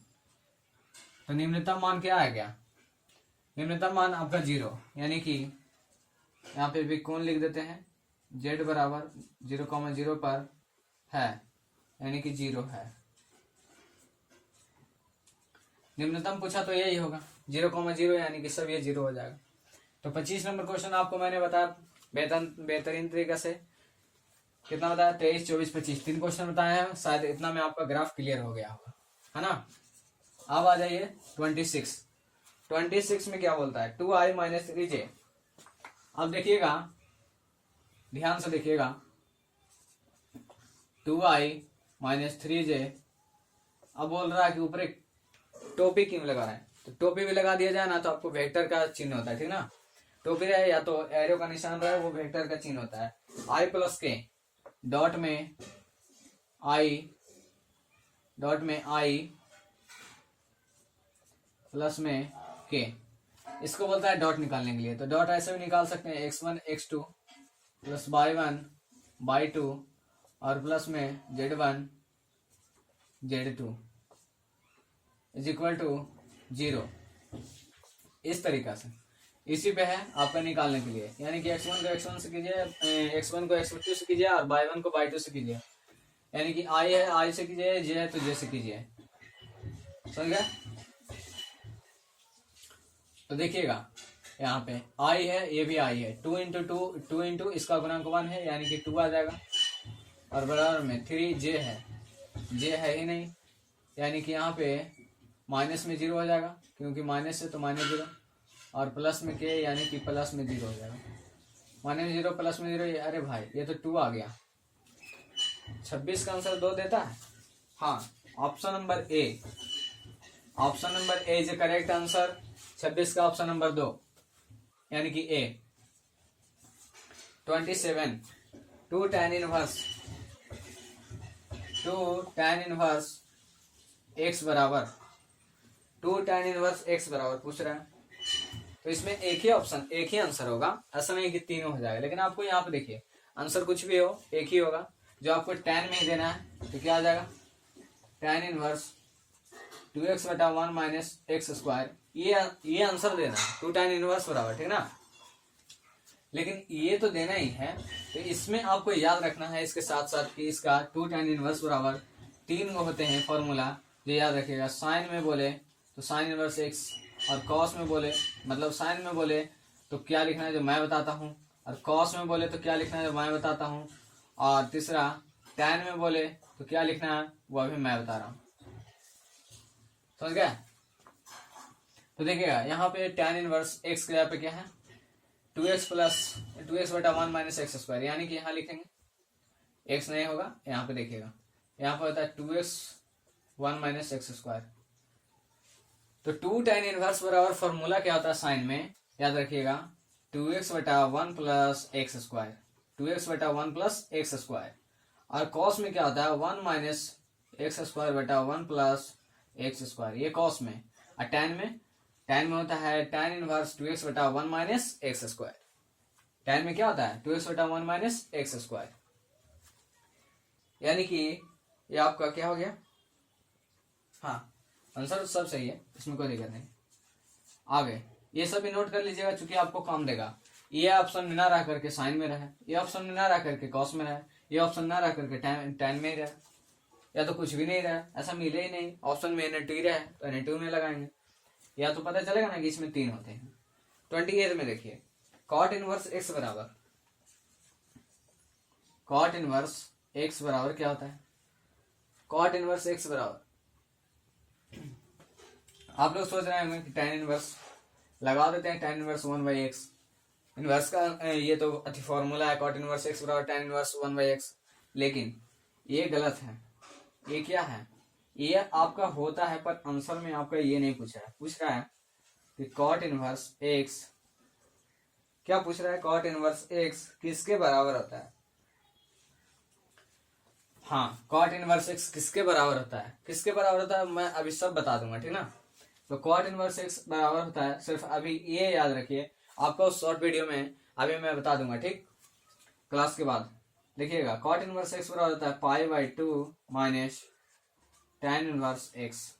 तो निम्नतम मान क्या आ गया? निम्नतम मान आपका 0, यानी कि यहाँ पे भी कौन लिख देते हैं, z बराबर 0,0 पर है, यानी कि 0 है। निम्नतम पूछा तो यही होगा 0,0, यानी कि सब ये 0 हो जाएगा। तो 25 नंबर क्वेश्चन आपको मैंने बताया बेहतरीन तरीके से। कितना बताया? 23, 24, 25, 3 क्वेश्चन बताया है। शायद इतना में आपका ग्राफ क्लियर हो गया होगा, है ना। अब आ जाइए 26 में क्या बोलता है? 2i minus 3j। अब देखिएगा, ध्यान से देखिएगा, 2i माइनस 3j। अब बोल रहा है कि ऊपर एक टोपी क्यों लगा रहा है? तो टोपी भी लगा दिया जाए ना तो आपको वेक्टर का चिन्ह होता है, ठीक ना। टोपी रहे या तो एरो का निशान रहे, वो वेक्टर का चिन्ह होता है। i प्लस के डॉट में i प्लस में के, इसको बोलता है डॉट निकालने के लिए। तो डॉट ऐसे भी निकाल सकते हैं, x1 x2 plus y1 y2 और प्लस में z1 z2 is equal to 0। इस तरीका से इसी पे है आपका निकालने के लिए, यानी कि x1 को x1 से कीजिए, x1 को x2 से कीजिए और y1 को y2 से कीजिए, यानी कि i है i से कीजिए, j है तो j से कीजिए, समझ गए। तो देखिएगा यहाँ पे i है, ये भी i है, 2 इंटू इसका गुणांक 1 है, यानी कि 2 आ जाएगा, और बराबर में 3j है, j है ही नहीं, यानी कि यहाँ पे माइनस में 0 हो जाएगा, क्योंकि माइनस है तो -0, और प्लस में के यानी कि प्लस में 0 हो जाएगा। -0 प्लस में 0, अरे भाई ये तो 2 आ गया। 26 का आंसर 2 देता है। हाँ, option number A, option number A is correct answer. 26 का ऑप्शन नंबर 2, यानी कि ए। 27, 2 tan इनवर्स x बराबर, 2 tan इनवर्स x बराबर पूछ रहा है। तो इसमें एक ही ऑप्शन, एक ही आंसर होगा, ऐसा नहीं कि तीनों हो जाएगा। लेकिन आपको यहाँ पे देखिए, आंसर कुछ भी हो एक ही होगा। जो आपको tan में ही देना है तो क्या आ जाएगा? tan इनवर्स 2x बटा 1 माइनस एक्स स्क्वायर, ये आंसर देना है, 2 tan इनवर्स बराबर, ठीक ना। लेकिन ये तो देना ही है, तो इसमें आपको याद रखना है इसके साथ साथ कि इसका 2 tan इनवर्स बराबर 3 होते हैं फॉर्मूला, जो याद रखिएगा। साइन में बोले तो साइन इनवर्स x, और कॉस में बोले मतलब साइन में बोले तो क्या लिखना है जो मैं बताता हूँ, और कॉस में बोले तो क्या लिखना है जो मैं बताता हूँ, और तीसरा टैन में बोले तो क्या लिखना है वो अभी मैं बता रहा हूँ, समझ गया। तो देखिएगा यहाँ पे टैन इनवर्स x के यहाँ पे क्या है? 2x बटा 1 माइनस एक्स स्क्वायर, यानी कि यहाँ लिखेंगे x नहीं होगा, यहाँ पे देखिएगा, यहाँ पे होता है 2x 1 माइनस एक्स स्क्वायर। तो 2 tan इनवर्स बराबर फॉर्मूला क्या होता है साइन में, याद रखिएगा, 2x बटा 1 प्लस एक्स स्क्वायर, 2x बटा 1 प्लस एक्स स्क्वायर। और कॉस में क्या होता है? 1 माइनस एक्स स्क्वायर बटा 1 प्लस एक्स स्क्वायर, ये कॉस में। और टैन में होता है tan इनवर्स 2x बटा 1 माइनस एक्स स्क्वायर। टैन में क्या होता है? 2x बटा 1 माइनस एक्स स्क्वायर, यानी कि ये आपका क्या हो गया? हाँ, आंसर सब सही है, इसमें कोई दिक्कत नहीं। आगे ये सब भी नोट कर लीजिएगा, चूंकि आपको काम देगा। ये ऑप्शन में ना रह करके साइन में रहे, ये ऑप्शन में ना रह करके कॉस में रहे, ये ऑप्शन ना रह करके टैन में ही रहे, या तो कुछ भी नहीं रहा, ऐसा मिले ही नहीं। ऑप्शन में N2 रहे तो N2 में लगाएंगे, या तो पता चलेगा ना कि इसमें 3 होते हैं। 28 में देखिए, कॉट इनवर्स x बराबर कॉट इनवर्स एक्स बराबर क्या होता है, कॉट इनवर्स एक्स बराबर, आप लोग सोच रहे होंगे कि tan इनवर्स लगा देते हैं, tan इनवर्स 1/x इनवर्स का ये तो अति फॉर्मूला है, कॉट इनवर्स एक्स बराबर tan इनवर्स 1/x, लेकिन ये गलत है। ये क्या है, ये आपका होता है पर आंसर में आपका ये नहीं पूछ रहा है, पूछ रहा है कि कॉट इनवर्स एक्स, क्या पूछ रहा है, कॉट इनवर्स एक्स किसके बराबर होता है। हाँ, कॉट इनवर्स एक्स किसके बराबर होता है, किसके बराबर होता है मैं अभी सब बता दूंगा, ठीक ना। तो कॉट इनवर्स एक्स बराबर होता है, सिर्फ अभी ये याद रखिए, आपको उस शॉर्ट वीडियो में अभी मैं बता दूंगा, ठीक, क्लास के बाद देखिएगा। कॉट इनवर्स एक्स बराबर होता है π/2 माइनस tan इनवर्स एक्स,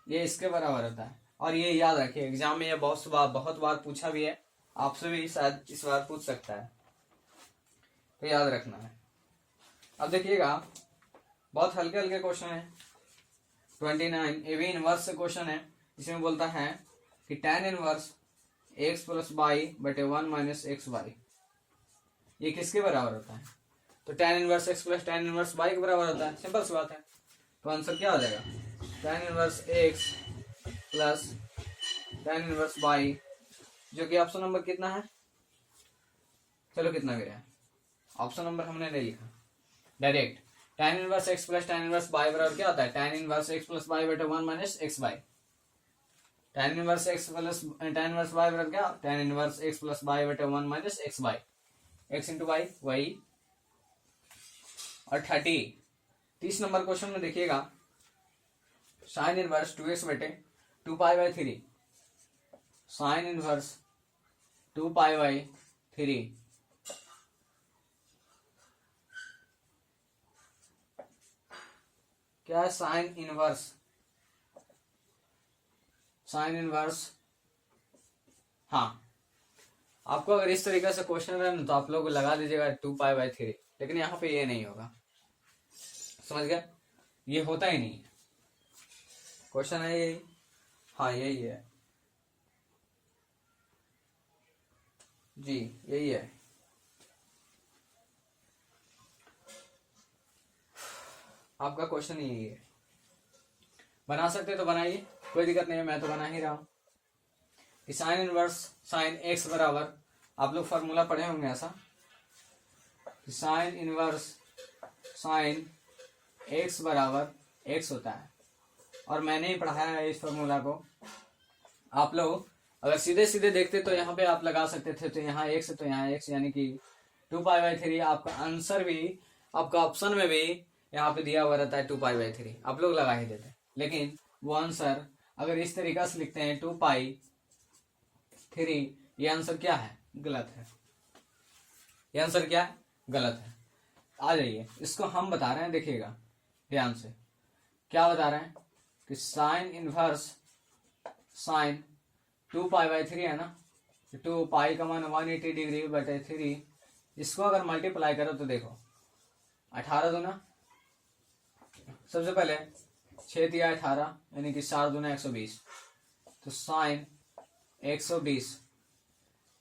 ये इसके बराबर होता है। और ये याद रखिए, एग्जाम में ये बहुत बार पूछा भी है, आपसे भी शायद इस बार पूछ सकता है, तो याद रखना है। अब देखिएगा, बहुत हल्के हल्के क्वेश्चन है। 29 ए भी इनवर्स से क्वेश्चन है, इसमें बोलता है कि tan inverse x plus y बटे 1 माइनस एक्स बाई, ये किसके बराबर होता है, तो tan inverse x plus tan inverse by के बराबर होता है, सिंपल सी बात है। तो आंसर क्या हो जाएगा, tan inverse x plus tan inverse by, जो कि ऑप्शन नंबर कितना है, चलो कितना भी है, ऑप्शन नंबर हमने नहीं लिखा, direct tan inverse x plus tan inverse y बराबर क्या होता है, tan inverse x plus y बटे 1 minus x y, tan inverse x plus tan inverse y बराबर क्या, tan inverse x plus y बटे 1 minus x y, x into y वही। और 30 नंबर क्वेश्चन में देखिएगा, साइन इनवर्स 2x बटे 2π/3, sine inverse 2π/3 क्या है, साइन इनवर्स, हाँ, आपको अगर इस तरीके से क्वेश्चन रहे ना तो आप लोग लगा दीजिएगा 2π/3, लेकिन यहाँ पे ये नहीं होगा, समझ गया, ये होता ही नहीं है, क्वेश्चन है यही, हाँ यही है जी, यही है। आपका क्वेश्चन यही है, बना सकते तो बनाइए, कोई दिक्कत नहीं है, मैं तो बना ही रहा हूं कि साइन इनवर्स साइन एक्स बराबर, आप लोग फार्मूला पढ़े होंगे ऐसा, कि साइन इनवर्स साइन एक्स बराबर एक्स होता है, और मैंने ही पढ़ाया है इस फार्मूला को। आप लोग अगर सीधे सीधे देखते तो यहाँ पे आप लगा सकते थे, तो यहाँ एक्स है तो यहाँ एक्स, यानी कि 2π/3, आपका आंसर भी, आपका ऑप्शन में भी यहाँ पे दिया हुआ रहता है 2π/3, आप लोग लगा ही देते, लेकिन वो आंसर अगर इस तरीका से लिखते हैं 2π/3, ये आंसर क्या है, गलत है, ये आंसर क्या है, गलत है। आ जाइए, इसको हम बता रहे हैं, देखिएगा ध्यान से, क्या बता रहे हैं कि साइन इनवर्स साइन 2π/3 है ना, 2π का मान 180 डिग्री बटे 3, इसको अगर मल्टीप्लाई करो तो देखो 18 दूना, सबसे पहले 6 दिया 18, यानी कि 4 दूना 120, तो साइन 120।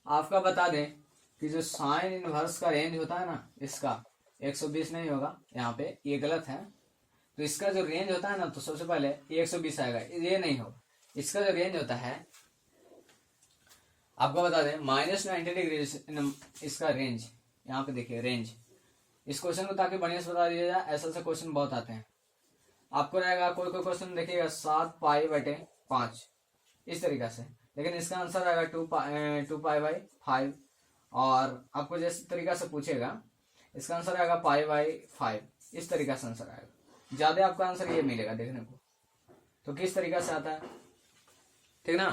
आपका बता दें कि जो साइन इनवर्स का रेंज होता है ना, इसका 120 नहीं होगा, यहाँ पे ये गलत है, तो इसका जो रेंज होता है ना, तो सबसे पहले ये 120 आएगा, ये नहीं होगा, इसका जो रेंज होता है, आपको बता दें -90 डिग्री इसका रेंज, यहाँ पे देखिए रेंज, इस क्वेश्चन को ताकि बढ़िया से बता दिया जाए, ऐसा क्वेश्चन बहुत आते हैं, आपको रहेगा कोई क्वेश्चन देखिएगा 7π/5 इस तरीका से, लेकिन इसका आंसर आएगा 2π/5, और आपको जिस तरीका से पूछेगा इसका आंसर आएगा π/5, इस तरीका से आंसर आएगा, ज्यादा आपका आंसर ये मिलेगा देखने को। तो किस तरीका से आता है, ठीक ना,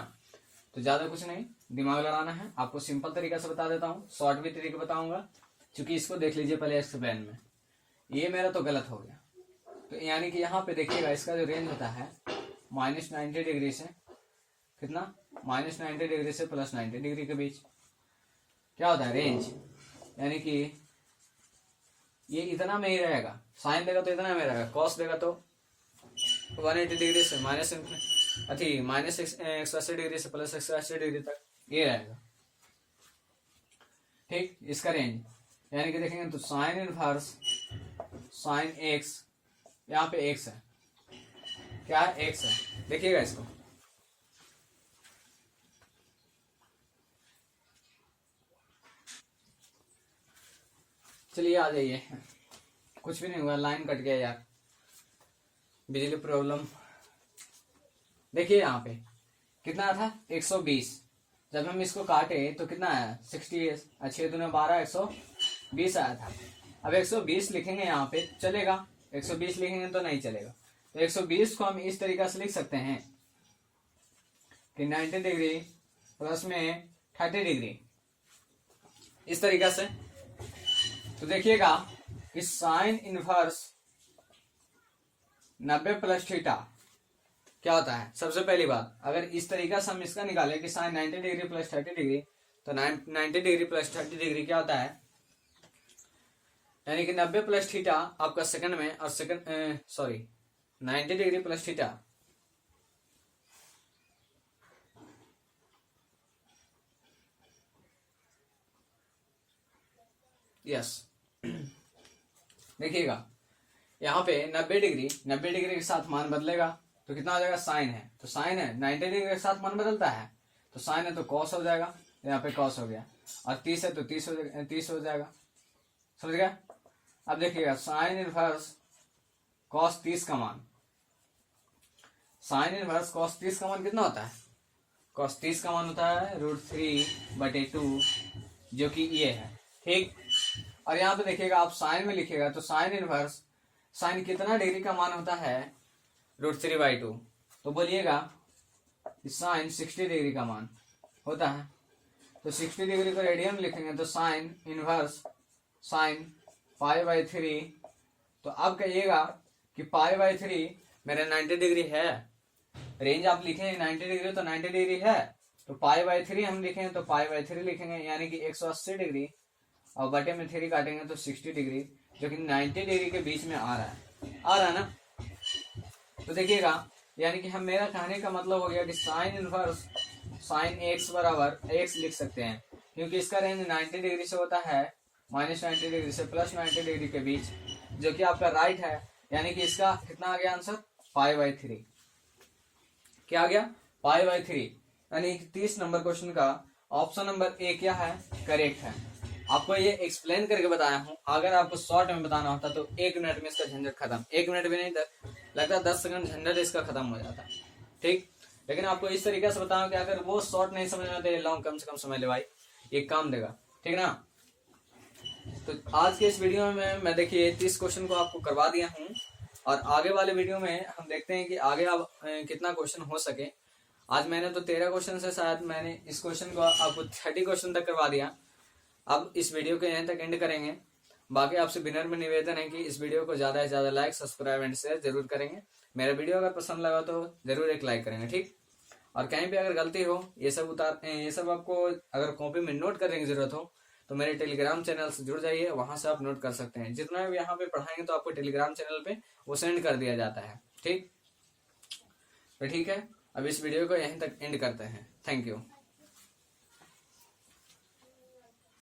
तो ज्यादा कुछ नहीं दिमाग लड़ाना है, आपको सिंपल तरीका से बता देता हूँ, शॉर्ट भी तरीका बताऊंगा, क्योंकि इसको देख लीजिए पहले एक्सप्लेन में, ये मेरा तो गलत हो गया, तो यानी कि यहाँ पे देखिएगा इसका जो रेंज होता है -90 डिग्री से कितना, -90 डिग्री से +90 डिग्री के बीच क्या होता है रेंज, यानी कि ये इतना में ही रहेगा, साइन देगा तो इतना में रहेगा, कॉस देगा तो 180 डिग्री से -180 डिग्री से +180 डिग्री तक ये रहेगा, ठीक, इसका रेंज। यानी कि देखेंगे तो साइन इनवर्स साइन एक्स, यहाँ पे एक्स है, क्या है, एक्स है। देखिएगा इसको, चलिए आ जाइए, कुछ भी नहीं हुआ, लाइन कट गया यार, बिजली प्रॉब्लम। देखिए यहाँ पे कितना था 120, जब हम इसको काटे तो कितना आया 60, 6 दूने 12, 120 आया था। अब 120 लिखेंगे यहाँ पे, चलेगा, 120 लिखेंगे तो नहीं चलेगा। तो 120 को हम इस तरीके से लिख सकते हैं कि 90 डिग्री प्लस में 30 डिग्री, इस तरीके से। तो देखिएगा कि साइन इनवर्स 90 प्लस थीटा क्या होता है। सबसे पहली बात, अगर इस तरीका से हम इसका निकाले कि साइन 90 डिग्री प्लस 30 डिग्री, तो 90 डिग्री प्लस 30 डिग्री क्या होता है, यानी कि 90 प्लस थीटा आपका सेकंड में, और second 90 degree plus theta yes. देखिएगा यहाँ पे 90 डिग्री के साथ मान बदलेगा तो कितना हो जाएगा, साइन है तो साइन है, 90 डिग्री के साथ मान बदलता है तो साइन है तो कॉस हो जाएगा, यहाँ पे कॉस हो गया, और 30 है तो 30 हो जाएगा, समझ गया। अब देखिएगा साइन इनवर्स कॉस 30 का मान, साइन इनवर्स कॉस 30 का मान कितना होता है, कॉस 30 का मान होता है √3/2, जो कि ये है, ठीक। और यहाँ पे देखिएगा आप साइन में लिखिएगा तो साइन इनवर्स, साइन कितना डिग्री का मान होता है, √3/2, तो बोलिएगा साइन 60 डिग्री का मान होता है। तो 60 डिग्री को रेडियन में लिखेंगे तो साइन इनवर्स साइन π/3, तो अब कहिएगा कि π/3 मेरा 90 डिग्री है, रेंज आप लिखेंगे 90 डिग्री तो 90 डिग्री है, तो π/3 हम लिखेंगे तो π/3 लिखेंगे, यानी कि 180 डिग्री, और बटे में 3 काटेंगे तो 60 डिग्री, जो कि 90 डिग्री के बीच में आ रहा है ना। तो देखिएगा यानी कि हम, मेरा कहने का मतलब हो गया कि साइन इनवर्स साइन एक्स बराबर एक्स लिख सकते हैं, क्योंकि इसका रेंज 90 डिग्री से होता है -90 डिग्री से +90 डिग्री के बीच, जो कि आपका राइट है। यानी कि इसका कितना आ गया आंसर, π/3, क्या आ गया, π/3। यानी 30 नंबर क्वेश्चन का ऑप्शन नंबर ए क्या है, करेक्ट है। आपको ये एक्सप्लेन करके बताया हूँ, अगर आपको शॉर्ट में बताना होता तो 1 मिनट में इसका झंझट खत्म, 1 मिनट भी नहीं लगता, 10 सेकंड झंझट इसका खत्म हो जाता, ठीक। लेकिन आपको इस तरीके से बताऊं कि अगर वो शॉर्ट नहीं समझ में आता, लॉन्ग कम से कम समय ले भाई, ये काम देगा, ठीक ना। तो आज के इस वीडियो में मैं देखिए 30 क्वेश्चन को आपको करवा दिया हूँ, और आगे वाले वीडियो में हम देखते हैं कि आगे आप कितना क्वेश्चन हो सके। आज मैंने तो 13 क्वेश्चन से, शायद मैंने इस क्वेश्चन को आपको 30 क्वेश्चन तक करवा दिया। अब इस वीडियो को यहीं तक एंड करेंगे। बाकी आपसे विनम्र में निवेदन है कि इस वीडियो को ज्यादा से ज्यादा लाइक, सब्सक्राइब एंड शेयर जरूर करेंगे। मेरा वीडियो अगर पसंद लगा तो जरूर एक लाइक करेंगे, ठीक। और कहीं भी अगर गलती हो, ये सब आपको अगर कॉपी में नोट करने की जरूरत हो तो मेरे टेलीग्राम चैनल से जुड़ जाइए, वहां से आप नोट कर सकते हैं। जितना भी यहाँ पे पढ़ाएंगे तो आपको टेलीग्राम चैनल पे वो सेंड कर दिया जाता है, ठीक। तो ठीक है, अब इस वीडियो को यहीं तक एंड करते हैं। Thank you.